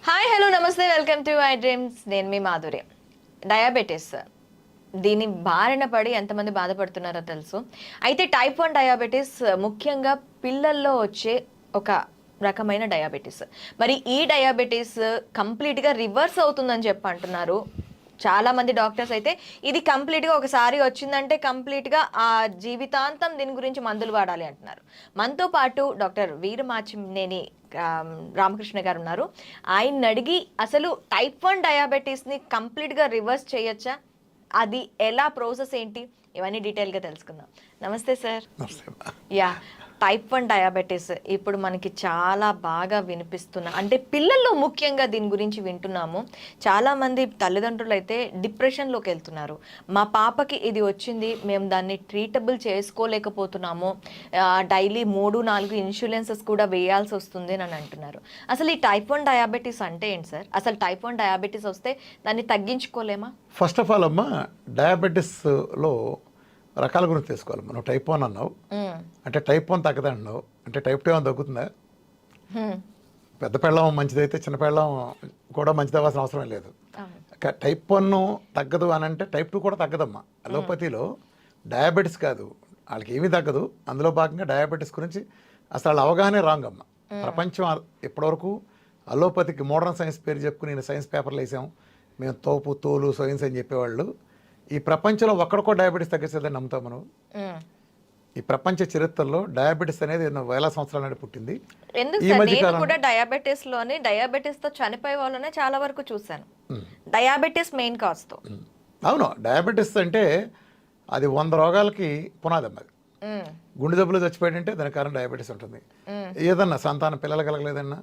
Hi hello నమస్తే welcome to I dreams. నేను మీ Madhuri. Diabetes దీని బారిన పడి ఎంతమంది బాధపడుతున్నారో తెలుసు. అయితే టైప్ 1 డయాబెటీస్ ముఖ్యంగా పిల్లల్లో వచ్చే ఒక రకమైన డయాబెటీస్. మరి ఈ డయాబెటీస్ కంప్లీట్గా రివర్స్ అవుతుందని చెప్పి అంటున్నారు చాలా మంది డాక్టర్స్. అయితే ఇది కంప్లీట్గా ఒకసారి వచ్చిందంటే కంప్లీట్గా ఆ జీవితాంతం దీని గురించి మందులు వాడాలి అంటున్నారు. మనతో పాటు డాక్టర్ వీరమాచినేని రామకృష్ణ గారు ఉన్నారు. ఆయన అడిగి అసలు టైప్ 1 డయాబెటీస్ని కంప్లీట్గా రివర్స్ చేయొచ్చా, అది ఎలా, ప్రాసెస్ ఏంటి, ఇవన్నీ డీటెయిల్గా తెలుసుకుందాం. నమస్తే సార్. యా, టైప్ 1 డయాబెటీస్ ఇప్పుడు మనకి చాలా బాగా వినిపిస్తున్నా, అంటే పిల్లల్లో ముఖ్యంగా దీని గురించి వింటున్నాము. చాలామంది తల్లిదండ్రులు అయితే డిప్రెషన్లోకి వెళ్తున్నారు. మా పాపకి ఇది వచ్చింది, మేము దాన్ని ట్రీటబుల్ చేసుకోలేకపోతున్నాము, డైలీ 3-4 ఇన్సూరెన్సెస్ కూడా వేయాల్సి వస్తుంది అని అంటున్నారు. అసలు ఈ టైప్ 1 డయాబెటీస్ అంటే ఏంటి సార్? అసలు టైప్ 1 డయాబెటీస్ వస్తే దాన్ని తగ్గించుకోలేమా? ఫస్ట్ ఆఫ్ ఆల్ అమ్మా, డయాబెటీస్లో రకాల గురించి తెలుసుకోవాలి. మనం టైప్ 1 అన్నావు, అంటే టైప్ 1 తగ్గదన్నావు, అంటే టైప్ 2 ఏమైనా తగ్గుతుందా? పెద్ద పెళ్ళం మంచిదైతే చిన్న పెళ్ళం కూడా మంచిది అవ్వాల్సిన అవసరం లేదు. టైప్ 1 తగ్గదు అని అంటే టైప్ 2 కూడా తగ్గదమ్మా. అలోపతిలో డయాబెటీస్ కాదు, వాళ్ళకి ఏమీ తగ్గదు. అందులో భాగంగా డయాబెటీస్ గురించి అసలు వాళ్ళ అవగాహనే రాంగ్ అమ్మ. ప్రపంచం ఇప్పటివరకు అలోపతికి మోడర్న్ సైన్స్ పేరు చెప్పుకుని నేను సైన్స్ పేపర్లు వేసాం, మేము తోపు తోలు సైన్స్ అని చెప్పేవాళ్ళు. ఈ ప్రపంచంలో ఒక్కడికో డయాబెటీస్ తగ్గించదని నమ్ముతాం మనం. ఈ ప్రపంచ చరిత్రలో డయాబెటీస్ అనేది ఎన్నో వేల సంవత్సరాల నాటి పుట్టింది. ఈ మధ్య కూడా డయాబెటీస్ తో చనిపోయే వాళ్ళనే చాలా వరకు చూశాను. డయాబెటీస్ మెయిన్ కాజ్ తో. అవును, డయాబెటీస్ అంటే అది 100 రోగాలకి పునాది అమ్మది. గుండె జబ్బులు చచ్చిపోయాడంటే దాని కారణం డయాబెటీస్ ఉంటుంది. ఏదన్నా సంతానం పిల్లలు కలగలేదన్నా,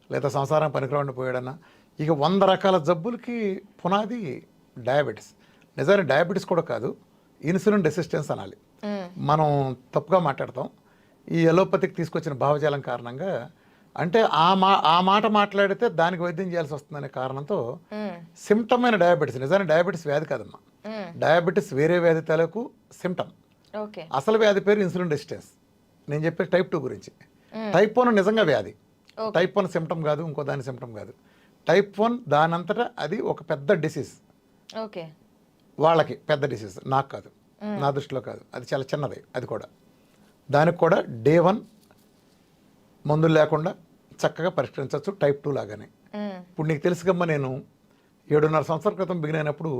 లేదా సంసారం పనికిరాకుండా పోయాడన్నా, ఇక 100 రకాల జబ్బులకి పునాది డయాబెటీస్. నిజానికి డయాబెటీస్ కూడా కాదు, ఇన్సులిన్ రెసిస్టెన్స్ అనాలి. మనం తప్పుగా మాట్లాడతాం. ఈ ఎలోపతికి తీసుకొచ్చిన భావజాలం కారణంగా, అంటే ఆ మాట మాట్లాడితే దానికి వైద్యం చేయాల్సి వస్తుందనే కారణంతో సిమ్టమ్ అయిన డయాబెటీస్. నిజానికి డయాబెటీస్ వ్యాధి కాదమ్మా, డయాబెటీస్ వేరే వ్యాధి తాలూకు సిమ్టమ్. అసలు వ్యాధి పేరు ఇన్సులిన్ రెసిస్టెన్స్. నేను చెప్పే టైప్ 2 గురించి. టైప్ 1 నిజంగా వ్యాధి. టైప్ 1 సిమ్టమ్ కాదు, ఇంకో దాని సిమ్టమ్ కాదు. టైప్ 1 దానంతటా అది ఒక పెద్ద డిసీజ్. ఓకే, వాళ్ళకి పెద్ద డిసీజ్, నాకు కాదు, నా దృష్టిలో కాదు. అది చాలా చిన్నది. అది కూడా దానికి కూడా డే 1 మందులు లేకుండా చక్కగా పరిష్కరించవచ్చు, టైప్ 2 లాగానే. ఇప్పుడు నీకు తెలుసుకమ్మా, నేను 7.5 సంవత్సరాల క్రితం బిగిన్ అయినప్పుడు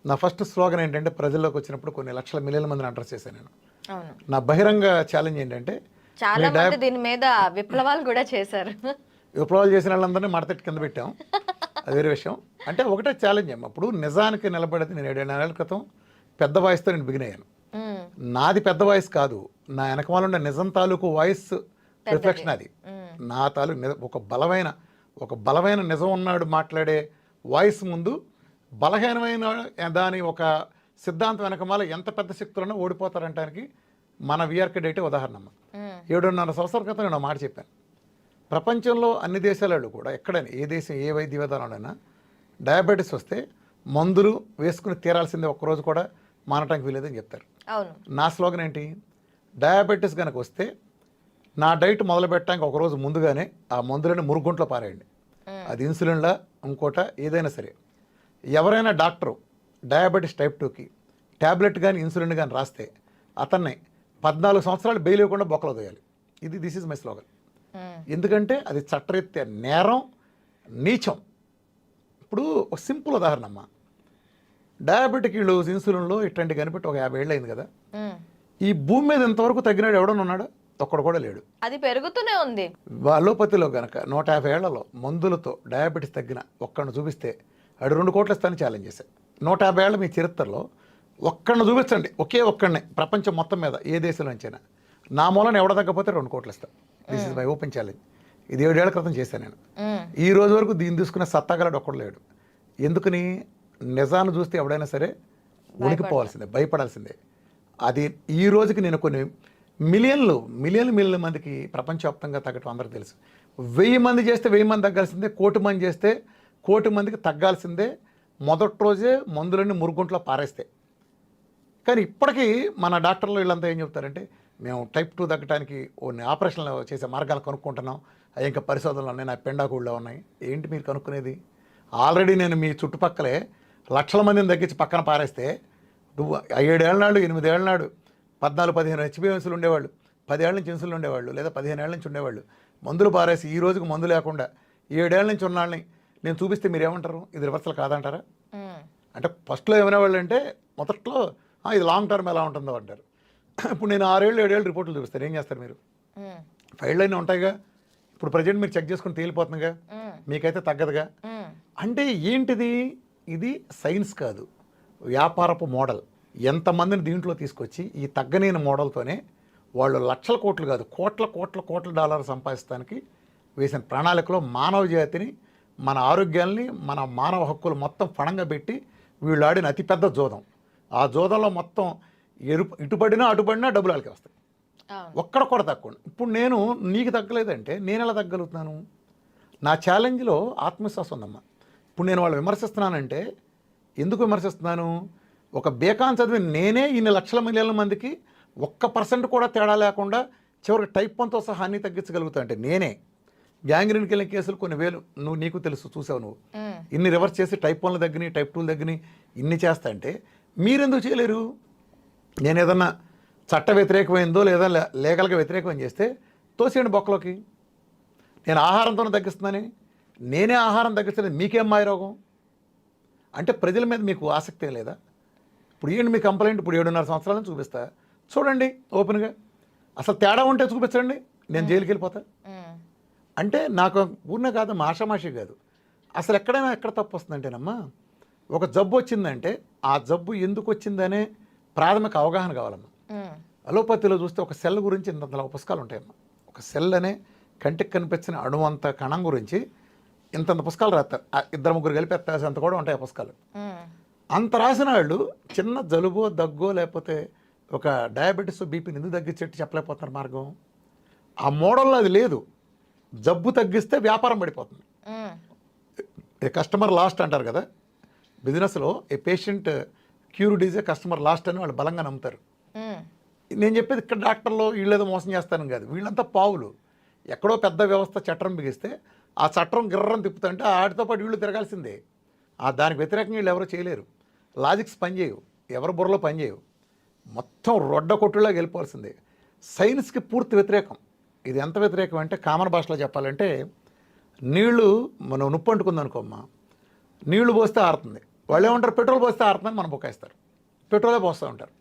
నా ఫస్ట్ స్లోగన్ ఏంటంటే, ప్రజల్లోకి వచ్చినప్పుడు కొన్ని లక్షల మిలియన్ల మందిని అడ్రస్ చేశాను నేను. నా బహిరంగ ఛాలెంజ్ ఏంటంటే, చాలా మంది దీని మీద విప్లవాలు కూడా చేశారు. విప్లవాలు చేసిన వాళ్ళందరినీ మడతెట్టి కింద పెట్టాం, అది వేరే విషయం. అంటే ఒకటే ఛాలెంజ్ అమ్మ. అప్పుడు నిజానికి నిలబడేది నేను 7 నెలల క్రితం పెద్ద వాయిస్తో నేను బిగిన్ అయ్యాను. నాది పెద్ద వాయిస్ కాదు, నా వెనకమాల ఉన్న నిజం తాలూకు వాయిస్ రిఫ్లెక్షన్ అది. నా తాలూకు ఒక బలమైన నిజం ఉన్నాడు మాట్లాడే వాయిస్ ముందు బలహీనమైన దాని ఒక సిద్ధాంతం వెనకమాల ఎంత పెద్ద శక్తులను ఓడిపోతారంటానికి మన విఆర్కే డేటే ఉదాహరణ. 7.5 సంవత్సరాల క్రితం నేను మాట చెప్పాను. ప్రపంచంలో అన్ని దేశాలలో కూడా ఎక్కడైనా ఏ దేశం ఏ వైద్య విధానంలోనైనా డయాబెటీస్ వస్తే మందులు వేసుకుని తీరాల్సిందే, ఒక్కరోజు కూడా మానటానికి వీలేదని చెప్తారు. నా స్లోగన్ ఏంటి? డయాబెటీస్ కనుక వస్తే నా డైట్ మొదలు పెట్టడానికి ఒకరోజు ముందుగానే ఆ మందులని మురుగుంట్లో పారేయండి. అది ఇన్సులిన్లా ఇంకోట ఏదైనా సరే. ఎవరైనా డాక్టరు డయాబెటీస్ టైప్ 2కి ట్యాబ్లెట్ కానీ ఇన్సులిన్ కానీ రాస్తే అతన్ని 14 సంవత్సరాలు బెయిల్ ఇవ్వకుండా బొక్కలు దోయాలి. This is my slogan. ఎందుకంటే అది చట్టరీత్యా నేరం, నీచం. ఇప్పుడు ఒక సింపుల్ ఉదాహరణ అమ్మా, డయాబెటిక్ వీళ్ళు ఇన్సులిన్లో ఇట్లాంటి కనిపెట్టి ఒక 50 ఏళ్ళు అయింది కదా. ఈ భూమి మీద ఇంతవరకు తగ్గినాడు ఎవడన్నా ఉన్నాడా? ఒక్కడు కూడా లేడు. అది పెరుగుతూనే ఉంది. అలోపతిలో కనుక 150 ఏళ్లలో మందులతో డయాబెటీస్ తగ్గిన ఒక్కడిని చూపిస్తే ఆడు 2 కోట్లు ఇస్తానని ఛాలెంజ్ చేశారు. 150 ఏళ్ళ మీ చరిత్రలో ఒక్కడిని చూపించండి, ఒకే ఒక్కడిని ప్రపంచం మొత్తం మీద ఏ దేశంలో నుంచైనా, నా మూలన ఎవడ తగ్గపోతే 2 కోట్లు ఇస్తాను. This is my open challenge. ఇది 7 ఏళ్ల క్రితం చేశాను నేను. ఈ రోజు వరకు దీన్ని తీసుకునే సత్తాగలడు ఒక్కడు లేడు. ఎందుకని? నిజాన్ని చూస్తే ఎవడైనా సరే ఉనికిపోవాల్సిందే, భయపడాల్సిందే. అది ఈ రోజుకి నేను కొన్ని మిలియన్ల మందికి ప్రపంచవ్యాప్తంగా తగ్గటం అందరికీ తెలుసు. 1000 మంది చేస్తే 1000 మంది తగ్గాల్సిందే, 1,000,000 మంది చేస్తే 1,000,000 మందికి తగ్గాల్సిందే. మొదటి రోజే మందులన్నీ మురుగుంట్లో పారేస్తే. కానీ ఇప్పటికీ మన డాక్టర్లు వీళ్ళంతా ఏం చెప్తారంటే, మేము టైప్ 2 తగ్గడానికి ఆపరేషన్లు చేసే మార్గాలు కనుక్కుంటున్నాం, అవి ఇంకా పరిశోధనలు ఉన్నాయి, నా పెండాకుళ్ళలో ఉన్నాయి. ఏంటి మీరు కనుక్కునేది? ఆల్రెడీ నేను మీ చుట్టుపక్కలే లక్షల మందిని తగ్గించి పక్కన పారేస్తే నువ్వు 7 ఏళ్ళ నాడు 8 ఏళ్ళ నాడు 14-15 హెచ్బిఎన్సీలు ఉండేవాళ్ళు, 10 ఏళ్ళ నుంచి ఇన్సులు ఉండేవాళ్ళు, లేదా 15 ఏళ్ళ నుంచి ఉండేవాళ్ళు. మందులు పారేసి ఈ రోజుకి మందు లేకుండా 7 ఏళ్ళ నుంచి ఉన్నాళ్ళని నేను చూపిస్తే మీరు ఏమంటారు? ఇది రివర్సల్ కాదంటారా? అంటే ఫస్ట్లో ఏమనేవాళ్ళు అంటే మొదట్లో ఇది లాంగ్ టర్మ్ ఎలా ఉంటుందో అంటారు. ఇప్పుడు నేను 6 ఏళ్ళు 7 ఏళ్ళు రిపోర్టులు చూపిస్తాను, ఏం చేస్తారు మీరు? ఫైళ్ళు అయినా ఉంటాయిగా. ఇప్పుడు ప్రజెంట్ మీరు చెక్ చేసుకుని తేలిపోతుందిగా, మీకైతే తగ్గదుగా. అంటే ఏంటిది? ఇది సైన్స్ కాదు, వ్యాపారపు మోడల్. ఎంతమందిని దీంట్లో తీసుకొచ్చి ఈ తగ్గలేని మోడల్తోనే వాళ్ళు లక్షల కోట్లు కాదు కోట్ల డాలర్లు సంపాదించడానికి వేసిన ప్రణాళికలో మానవ జాతిని, మన ఆరోగ్యాల్ని, మన మానవ హక్కులు మొత్తం ఫణంగా పెట్టి వీళ్ళు ఆడిన అతిపెద్ద జోదం. ఆ జోదంలో మొత్తం ఇటుపడినా అటుపడినా డబ్బులు వాళ్ళకి వస్తాయి. ఒక్కడ కూడా తక్కువ. ఇప్పుడు నేను నీకు తగ్గలేదంటే నేను ఎలా తగ్గలుగుతున్నాను? నా ఛాలెంజ్లో ఆత్మవిశ్వాసం ఉందమ్మా. ఇప్పుడు నేను వాళ్ళు విమర్శిస్తున్నానంటే ఎందుకు విమర్శిస్తున్నాను? ఒక బేకాన్ చదివి నేనే ఇన్ని లక్షల మిలియన్ల మందికి 1% కూడా తేడా లేకుండా చివరికి టైప్ 1తో సహా అన్ని తగ్గించగలుగుతా. అంటే నేనే గ్యాంగ్రీన్కి వెళ్ళిన కేసులు కొన్ని వేలు నీకు తెలుసు, చూసావు నువ్వు. ఇన్ని రివర్స్ చేసి టైప్ 1లు తగ్గినాయి, టైప్ 2లు తగ్గినాయి, ఇన్ని చేస్తా అంటే మీరెందుకు చేయలేరు? నేను ఏదన్నా చట్ట వ్యతిరేకమైందో లేదా లీగల్గా వ్యతిరేకమైన చేస్తే తోసేయండి బొక్కలోకి. నేను ఆహారంతోనే తగ్గిస్తున్నాను, నేనే ఆహారం తగ్గిస్తుంది, మీకేం మాయరోగం? అంటే ప్రజల మీద మీకు ఆసక్తి లేదా? ఇప్పుడు ఏంటి మీ కంప్లైంట్? ఇప్పుడు 7.5 సంవత్సరాలను చూపిస్తా, చూడండి ఓపెన్గా. అసలు తేడా ఉంటే చూపించండి, నేను జైలుకి వెళ్ళిపోతా. అంటే నాకు ఊరినే కాదు, ఆషామాషి కాదు. అసలు ఎక్కడ తప్పు వస్తుందంటేనమ్మా, ఒక జబ్బు వచ్చిందంటే ఆ జబ్బు ఎందుకు వచ్చిందనే ప్రాథమిక అవగాహన కావాలమ్మా. అలోపతిలో చూస్తే ఒక సెల్ గురించి ఇంత పుస్తకాలు ఉంటాయమ్మా. ఒక సెల్ అనే కంటికి కనిపించిన అణువంత కణం గురించి ఇంతంత పుస్తకాలు రాస్తారు. 2-3 కలిపి అంత కూడా ఉంటాయి ఆ పుస్తకాలు. అంత రాసిన వాళ్ళు చిన్న జలుబో దగ్గో లేకపోతే ఒక డయాబెటీస్ బీపీని ఎందుకు తగ్గించేట్టు చెప్పలేకపోతున్నారు మార్గం. ఆ మోడల్లో అది లేదు. జబ్బు తగ్గిస్తే వ్యాపారం పడిపోతుంది. ఏ కస్టమర్ లాస్ట్ అంటారు కదా బిజినెస్లో, a patient cured is a customer lost అని వాళ్ళు బలంగా నమ్ముతారు. నేను చెప్పేది ఇక్కడ డాక్టర్లో వీళ్ళేదో మోసం చేస్తాను కాదు, వీళ్ళంతా పావులు. ఎక్కడో పెద్ద వ్యవస్థ చట్టం బిగిస్తే ఆ చట్టం గిర్రం తిప్పుతుంటే ఆడితో పాటు వీళ్ళు తిరగాల్సిందే. దానికి వ్యతిరేకంగా వీళ్ళు ఎవరో చేయలేరు. లాజిక్స్ పనిచేయవు, ఎవరి బుర్రలో పనిచేయవు, మొత్తం రొడ్డ కొట్టులాగా వెళ్ళిపోవాల్సిందే. సైన్స్కి పూర్తి వ్యతిరేకం. ఇది ఎంత వ్యతిరేకం అంటే కామన్ భాషలో చెప్పాలంటే, నీళ్లు మనం నొప్పి అంటుకుంది అనుకోమ్మా, నీళ్లు పోస్తే ఆరుతుంది. వాళ్ళు ఏమంటారు? పెట్రోల్ పోస్తే ఆరుతుందని మనం బొక్కేస్తారు, పెట్రోలే పోస్తూ ఉంటారు.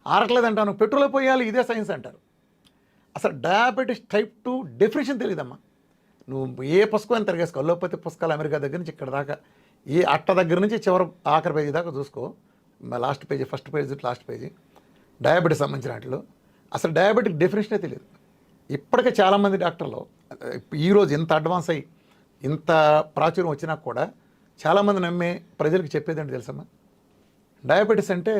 ఆరట్లేదంటాను, పెట్రోలే పోయాలి, ఇదే సైన్స్ అంటారు. అసలు డయాబెటీస్ టైప్ 2 డెఫినేషన్ తెలియదమ్మా. నువ్వు ఏ పుస్తకం తిరగేసుకో, అలోపతి పుస్తకాలు అమెరికా దగ్గర నుంచి ఇక్కడ దాకా, ఏ అట్ట దగ్గర నుంచి చివరి ఆఖరి పేజీ దాకా చూసుకో, last page, first page, last page, diabetes సంబంధించిన వాటిలో అసలు డయాబెటిక్ డెఫినేషనే తెలియదు. ఇప్పటికే చాలామంది డాక్టర్లు ఈరోజు ఇంత అడ్వాన్స్ అయ్యి ఇంత ప్రాచుర్యం వచ్చినా కూడా చాలామంది నమ్మే ప్రజలకు చెప్పేదంటే తెలుసమ్మా, డయాబెటీస్ అంటే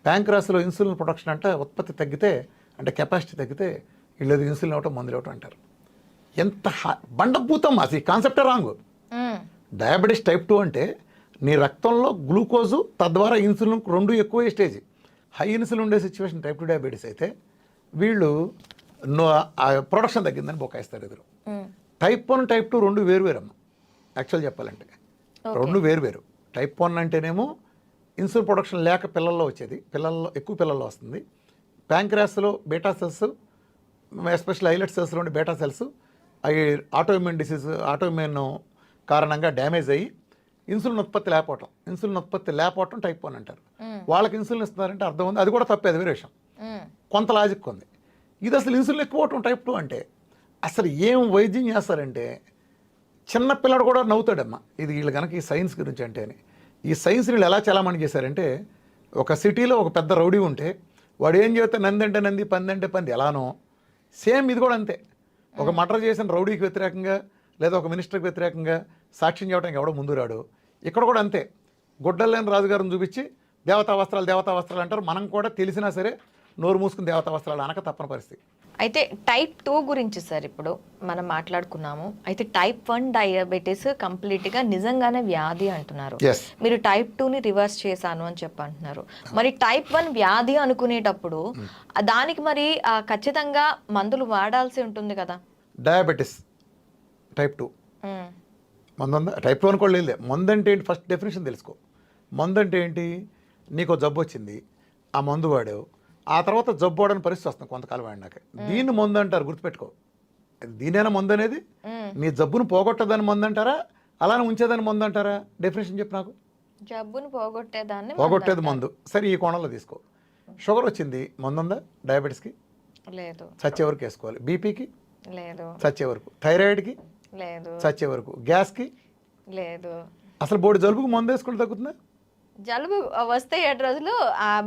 ప్యాంక్రాస్లో ఇన్సులిన్ ప్రొడక్షన్ అంటే ఉత్పత్తి తగ్గితే, అంటే కెపాసిటీ తగ్గితే వీళ్ళు ఇన్సులిన్ ఇవ్వటం, మందులు ఇవ్వటం అంటారు. ఎంత బండభూతం అసలు ఈ కాన్సెప్టే రాంగ్. డయాబెటీస్ టైప్ 2 అంటే నీ రక్తంలో గ్లూకోజు తద్వారా ఇన్సులిన్ 2 ఎక్కువ స్టేజ్. హై ఇన్సులిన్ ఉండే సిచ్యువేషన్ టైప్ 2 డయాబెటీస్ అయితే వీళ్ళు ప్రొడక్షన్ తగ్గిందని బొక్కాయిస్తారు ఎదురు. Type 1 type 2 2 వేరువేరమ్మా. యాక్చువల్ చెప్పాలంటే 2 వేరువేరు. టైప్ 1 అంటేనేమో ఇన్సులిన్ ప్రొడక్షన్ లేక పిల్లల్లో వచ్చేది, ఎక్కువ పిల్లల్లో వస్తుంది. ప్యాంక్రాస్లో బీటా సెల్స్, ఎస్పెషల్ ఐలెట్ సెల్స్లో ఉండే బీటా సెల్స్ అవి ఆటోఇమ్యూన్ డిసీజ్, ఆటోఇమ్యూన్ కారణంగా డ్యామేజ్ అయ్యి ఇన్సులిన్ ఉత్పత్తి లేకపోవటం టైప్ 1 అంటారు. వాళ్ళకి ఇన్సులిన్ ఇస్తున్నారంటే అర్థం ఉంది, అది కూడా తప్పే, అది వేరే విషయం. కొంత లాజిక్ ఉంది. ఇది అసలు ఇన్సులిన్ ఎక్కువ అవటం టైప్ 2 అంటే అసలు ఏం వైద్యం చేస్తారంటే చిన్న పిల్లడు కూడా నవ్వుతాడమ్మా. ఇది వీళ్ళు కనుక ఈ సైన్స్ గురించి అంటే అని. ఈ సైన్స్ వీళ్ళు ఎలా చాలామంది చేశారంటే, ఒక సిటీలో ఒక పెద్ద రౌడీ ఉంటే వాడు ఏం చేస్తే నంది అంటే నంది, పంది అంటే పంది ఎలానో సేమ్ ఇది కూడా అంతే. ఒక మర్డర్ చేసిన రౌడీకి వ్యతిరేకంగా లేదా ఒక మినిస్టర్కి వ్యతిరేకంగా సాక్ష్యం చేయడానికి ఎవడో ముందు రాడు. ఇక్కడ కూడా అంతే. గుడ్డలేని రాజుగారిని చూపించి దేవతా వస్త్రాలు అంటారు. మనం కూడా తెలిసినా సరే నోరు మూసుకుని దేవతా వస్త్రాలు అనక తప్పని పరిస్థితి. అయితే టైప్ 2 గురించి సార్ ఇప్పుడు మనం మాట్లాడుకున్నాము. అయితే టైప్ 1 డయాబెటీస్ కంప్లీట్గా నిజంగానే వ్యాధి అంటున్నారు. ఎస్, మీరు టైప్ 2ని రివర్స్ చేశాను అని చెప్పి అంటున్నారు. మరి టైప్ 1 వ్యాధి అనుకునేటప్పుడు దానికి మరి ఖచ్చితంగా మందులు వాడాల్సి ఉంటుంది కదా. డయాబెటీస్ టైప్ 2 మ్మ్. మందు ఉందా? టైప్ 1 కూడా లేదు. మందు అంటే ఏంటి ఫస్ట్ డెఫినేషన్ తెలుసుకో. మందు అంటే ఏంటి? నీకు జబ్బు వచ్చింది, ఆ మందు వాడావు, ఆ తర్వాత జబ్బు వాడని పరిస్థితి వస్తుంది కొంతకాలం వాడినాక. దీన్ని మందు అంటారు, గుర్తుపెట్టుకో. దీనైనా మందు అనేది నీ జబ్బును పోగొట్టదని మందు అంటారా, అలానే ఉంచేదని మందు అంటారా? డెఫినేషన్ చెప్పు నాకు. జబ్బును పోగొట్టేదాన్ని పోగొట్టేది మందు. సరే, ఈ కోణంలో తీసుకో. షుగర్ వచ్చింది, మందు ఉందా డయాబెటీస్కి? లేదు. చచ్చే వరకు వేసుకోవాలి. బీపీకి లేదు. చచ్చే వరకు. థైరాయిడ్కి లేదు. చచ్చే వరకు. గ్యాస్కి లేదు. అసలు బోడి జలుబుకు మందు వేసుకుంటే తగ్గుతుందా? జలుబు వస్తే 7 రోజులు,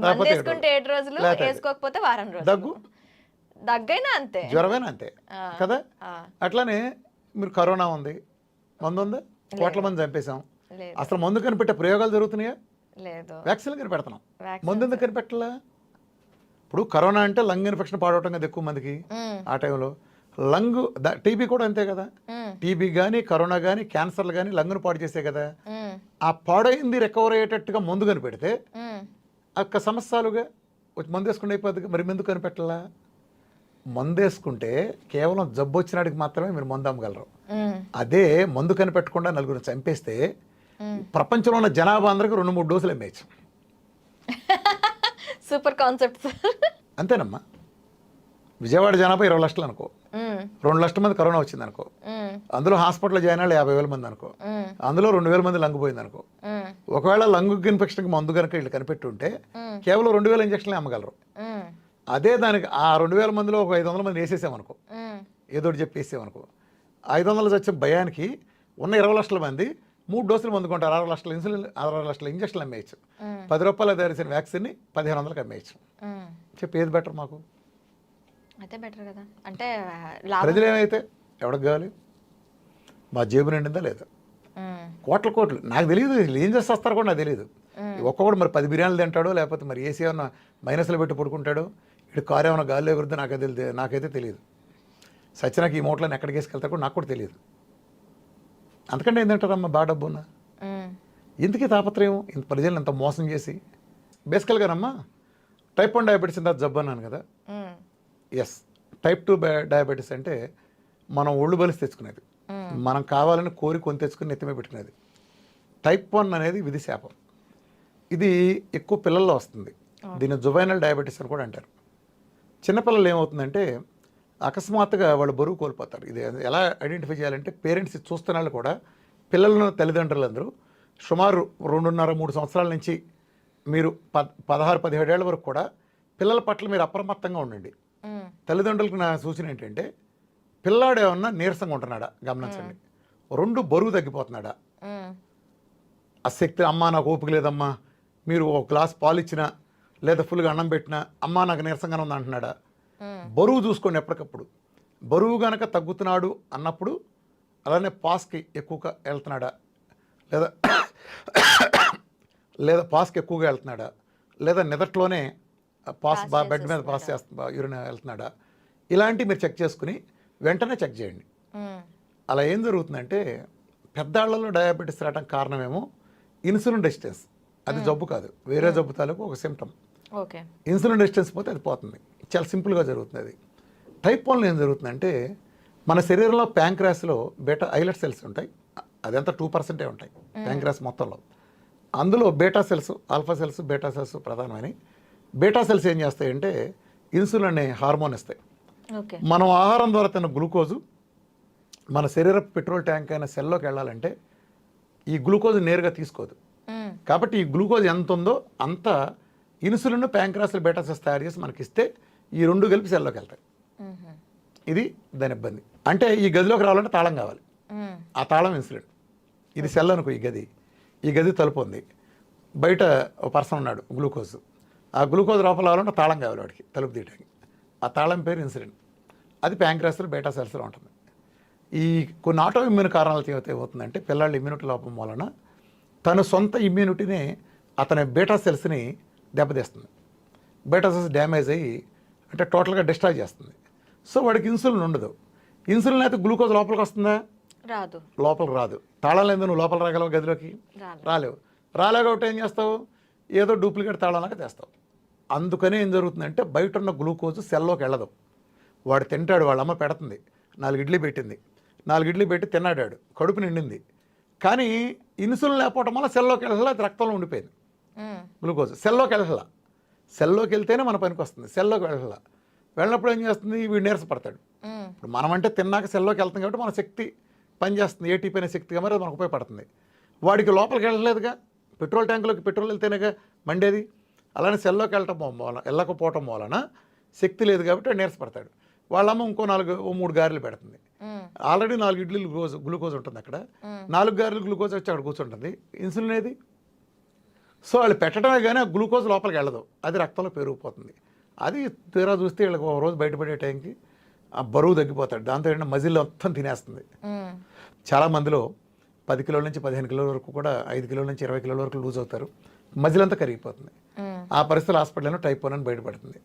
మందు వేసుకుంటే 7 రోజులు, వేసుకోకపోతే వారం రోజులు. దగ్గు దగ్గైనా అంతే, జ్వరమైనా అంతే కదా. అట్లానే మీరు కరోనా ఉంది, మందు ఉందా? కోట్ల మంది చంపేశాం. లేదు. అసలు మందు కనిపెట్టే ప్రయోగాలు జరుగుతున్నాయా? లేదు. వ్యాక్సిన్లు కనిపెడుతున్నాం, మందు ఎందుకు కనిపెట్టలా? ఇప్పుడు కరోనా అంటే లంగ్ ఇన్ఫెక్షన్ పాడవటం కదా ఎక్కువ మందికి ఆ టైంలో. లంగ్ టీబీ కూడా అంతే కదా. టీబీ కానీ కరోనా కానీ క్యాన్సర్లు కానీ లంగ్ను పాడు చేసే కదా. ఆ పాడైంది రికవర్ అయ్యేటట్టుగా మందు కనిపెడితే అక్క సమస్యలుగా మందు వేసుకుంటే అయిపోద్ది. మరి ఎందుకు కనిపెట్టాలా? మందు వేసుకుంటే కేవలం జబ్బు వచ్చినాడికి మాత్రమే మీరు మందు అమ్మగలరు. అదే మందు కనిపెట్టకుండా నలుగురిని చంపేస్తే ప్రపంచంలో ఉన్న జనాభా అందరికి 2-3 డోసులు అమ్మేయచ్చు. Super concept. అంతేనమ్మా. విజయవాడ జనాభా 20 లక్షలు అనుకో, 2 లక్షల మంది కరోనా వచ్చింది అనుకో, అందులో హాస్పిటల్ జాయిన్ వాళ్ళు 50,000 మంది అనుకో, అందులో 2,000 మంది లంగ్ పోయింది అనుకో. ఒకవేళ లంగ్ ఇన్ఫెక్షన్కి మందు కనుక వీళ్ళు కనిపెట్టి ఉంటే కేవలం 2,000 ఇంజక్షన్లే అమ్మగలరు. అదే దానికి ఆ 2,000 మందిలో ఒక 500 మంది వేసేసామనుకో, ఏదో చెప్పి వేసామనుకో, 500 వచ్చే భయానికి ఉన్న 20 లక్షల మంది 3 డోసులు మందుకుంటారు. 6 లక్షల ఇన్సులిన్, 6 లక్షల ఇంజక్షన్లు అమ్మేయచ్చు. 10 రూపాయలు తయారు వ్యాక్సిన్ని 1,500కి అమ్మేయచ్చు. చెప్పి ఏది బెటర్ మాకు? అయితే బెటర్ కదా. అంటే ప్రజలు ఏమైతే ఎవరికి కావాలి? మా జేబు నిండిందా లేదా? కోట్లు నాకు తెలియదు, ఏం చేసి వస్తారో కూడా నాకు తెలియదు. ఒక్కొక్కడు మరి 10 బిర్యానీలు తింటాడో, లేకపోతే మరి ఏసీ ఏమన్నా మైనస్లో పెట్టి పడుకుంటాడో, ఇటు కారు ఏమన్నా గాలి ఎగురుద్దో నాకైతే తెలియదు. సచ్చినాకి ఈ మూటలను ఎక్కడికి వేసుకెళ్తారో కూడా నాకు కూడా తెలియదు. అందుకంటే ఏంటంటారమ్మా, బాగా డబ్బు ఉన్నా ఎందుకు తాపత్రయం? ఇంత ప్రజలను ఇంత మోసం చేసి. బేసికల్గానమ్మా టైప్ 1 డయాబెటీస్ ఇంత జబ్బు అన్నాను కదా. ఎస్, టైప్ 2 డయాబెటీస్ అంటే మనం ఒళ్ళు బలిసి తెచ్చుకునేది, మనం కావాలని కొని తెచ్చుకుని నెత్తిమే పెట్టుకునేది. టైప్ 1 అనేది విధి శాపం. ఇది ఎక్కువ పిల్లల్లో వస్తుంది. దీన్ని జువైనల్ డయాబెటీస్ అని కూడా అంటారు. చిన్నపిల్లలు ఏమవుతుందంటే అకస్మాత్తుగా వాళ్ళు బరువు కోల్పోతారు. ఇది ఎలా ఐడెంటిఫై చేయాలంటే పేరెంట్స్ చూస్తున్న వాళ్ళు కూడా, పిల్లలను తల్లిదండ్రులందరూ సుమారు 2.5-3 సంవత్సరాల నుంచి మీరు 16-17 ఏళ్ళ వరకు కూడా పిల్లల పట్ల మీరు అప్రమత్తంగా ఉండండి. తల్లిదండ్రులకు నా సూచన ఏంటంటే, పిల్లాడు ఏమన్నా నీరసంగా ఉంటున్నాడా గమనించండి. 2 బరువు తగ్గిపోతున్నాడా, అశక్తి, అమ్మా నాకు ఓపిక లేదమ్మా, మీరు ఒక గ్లాస్ పాలు ఇచ్చినా లేదా ఫుల్గా అన్నం పెట్టినా అమ్మా నాకు నీరసంగానే ఉంది అంటున్నాడా. బరువు చూసుకోండి ఎప్పటికప్పుడు. బరువు కనుక తగ్గుతున్నాడు అన్నప్పుడు, అలానే పాస్కి ఎక్కువగా వెళ్తున్నాడా లేదా పాస్కి ఎక్కువగా వెళ్తున్నాడా, లేదా నిదట్లోనే బెడ్ మీద పాస్ చేస్తా యూరిన్ వెళ్తున్నాడా, ఇలాంటివి మీరు చెక్ చేసుకుని వెంటనే చెక్ చేయండి. అలా ఏం జరుగుతుందంటే, పెద్దాళ్లలో డయాబెటీస్ రావడానికి కారణమేమో ఇన్సులిన్ రెసిస్టెన్స్. అది జబ్బు కాదు, వేరే జబ్బు తాలూకు ఒక సిమ్టమ్. ఇన్సులిన్ రెసిస్టెన్స్ పోతే అది పోతుంది. చాలా సింపుల్గా జరుగుతుంది అది. టైప్ 1లో ఏం జరుగుతుందంటే, మన శరీరంలో ప్యాంక్రాస్లో బీటా ఐలెట్ సెల్స్ ఉంటాయి. అదంతా 2% ఉంటాయి ప్యాంక్రాస్ మొత్తంలో. అందులో beta cells, alpha cells, beta cells ప్రధానమైన. బీటా సెల్స్ ఏం చేస్తాయంటే ఇన్సులిన్ అనే హార్మోన్ ఇస్తాయి. మనం ఆహారం ద్వారా తిన్న గ్లూకోజు మన శరీర పెట్రోల్ ట్యాంక్ అయిన సెల్లోకి వెళ్ళాలంటే ఈ గ్లూకోజ్ నేరుగా తీసుకోదు. కాబట్టి ఈ గ్లూకోజ్ ఎంత ఉందో అంత ఇన్సులిన్ ప్యాంక్రాస్ బీటా సెల్స్ తయారు చేసి మనకి ఇస్తే ఈ 2 కలిపి సెల్లోకి వెళ్తాయి. ఇది దాని ఇబ్బంది. అంటే ఈ గదిలోకి రావాలంటే తాళం కావాలి. ఆ తాళం ఇన్సులిన్. ఇది సెల్ అనుకో, ఈ గది తలుపు ఉంది, బయట ఒక పర్సన్ ఉన్నాడు గ్లూకోజ్. ఆ గ్లూకోజ్ లోపల రావాలంటే తాళం కావాలి వాడికి తలుపు తీయడానికి. ఆ తాళం పేరు ఇన్సులిన్. అది ప్యాంక్రాస్లో బీటా సెల్స్లో ఉంటుంది. ఈ కొన్ని ఆటో ఇమ్యూన్ కారణాలతో ఏమవుతుందంటే, పిల్లల ఇమ్యూనిటీ లోపం వలన తన సొంత ఇమ్యూనిటీని అతని బీటా సెల్స్ని దెబ్బతీస్తుంది. బీటా సెల్స్ డ్యామేజ్ అయ్యి అంటే టోటల్గా డిస్ట్రాయ్ చేస్తుంది. సో వాడికి ఇన్సులిన్ ఉండదు. ఇన్సులిన్ అయితే గ్లూకోజ్ లోపలికి వస్తుందా? రాదు. లోపలికి రాదు. తాళం లేదు, నువ్వు లోపల రాగలవు గదిలోకి? రాలేవు. కాబట్టి ఏం చేస్తావు? ఏదో డూప్లికేట్ తాళంలాగా తెస్తావు. అందుకనే ఏం జరుగుతుందంటే బయట ఉన్న గ్లూకోజ్ సెల్లోకి వెళ్ళదు. వాడు తింటాడు, వాళ్ళ అమ్మ పెడుతుంది, 4 ఇడ్లీ పెట్టింది, 4 ఇడ్లీ పెట్టి తిన్నాడాడు, కడుపు నిండింది. కానీ ఇన్సులిన్ లేకపోవడం వల్ల సెల్లోకి వెళ్ళాలి, అది రక్తంలో ఉండిపోయింది గ్లూకోజ్. సెల్లోకి వెళ్ళాల, సెల్లోకి వెళ్తేనే మన పనికి వస్తుంది, సెల్లోకి వెళ్ళాల. వెళ్ళినప్పుడు ఏం చేస్తుంది? వీడు నీరసపడతాడు. ఇప్పుడు మనం అంటే తిన్నాక సెల్లోకి వెళ్తాం కాబట్టి మన శక్తి పనిచేస్తుంది, ఏటీపీ అనే శక్తి కాబట్టి మనకు ఉపయోగపడుతుంది. వాడికి లోపలికి వెళ్ళలేదుగా, పెట్రోల్ ట్యాంకులోకి పెట్రోల్ వెళ్తేనేగా మండేది. అలానే సెల్లోకి వెళ్ళకపోవటం వలన శక్తి లేదు కాబట్టి వాడు నీరసపడతాడు. వాళ్ళమ్మ ఇంకో 3 గారెలు పెడుతుంది. ఆల్రెడీ 4 ఇడ్లీలు గ్లూకోజ్ ఉంటుంది అక్కడ, 4 గారెలు గ్లూకోజ్ వచ్చి అక్కడ కూర్చుంటుంది. ఇన్సులిన్ ఏది? సో వాళ్ళు పెట్టడమే కానీ ఆ గ్లూకోజ్ లోపలికి వెళ్ళదు, అది రక్తంలో పెరిగిపోతుంది. అది తీరా చూస్తే వీళ్ళకి ఒక రోజు బయటపడే టైంకి ఆ బరువు తగ్గిపోతాడు. దాంతో ఏంటంటే మజిల్ మొత్తం తినేస్తుంది. చాలా మందిలో 10 కిలోల నుంచి 15 కిలోల వరకు కూడా 5 కిలోల నుంచి 20 కిలోల వరకు లూజ్ అవుతారు. మజిల్ అంతా కరిగిపోతుంది. ఆ పరిస్థితులు హాస్పిటల్లో టైప్ 1 అని బయటపడుతుంది.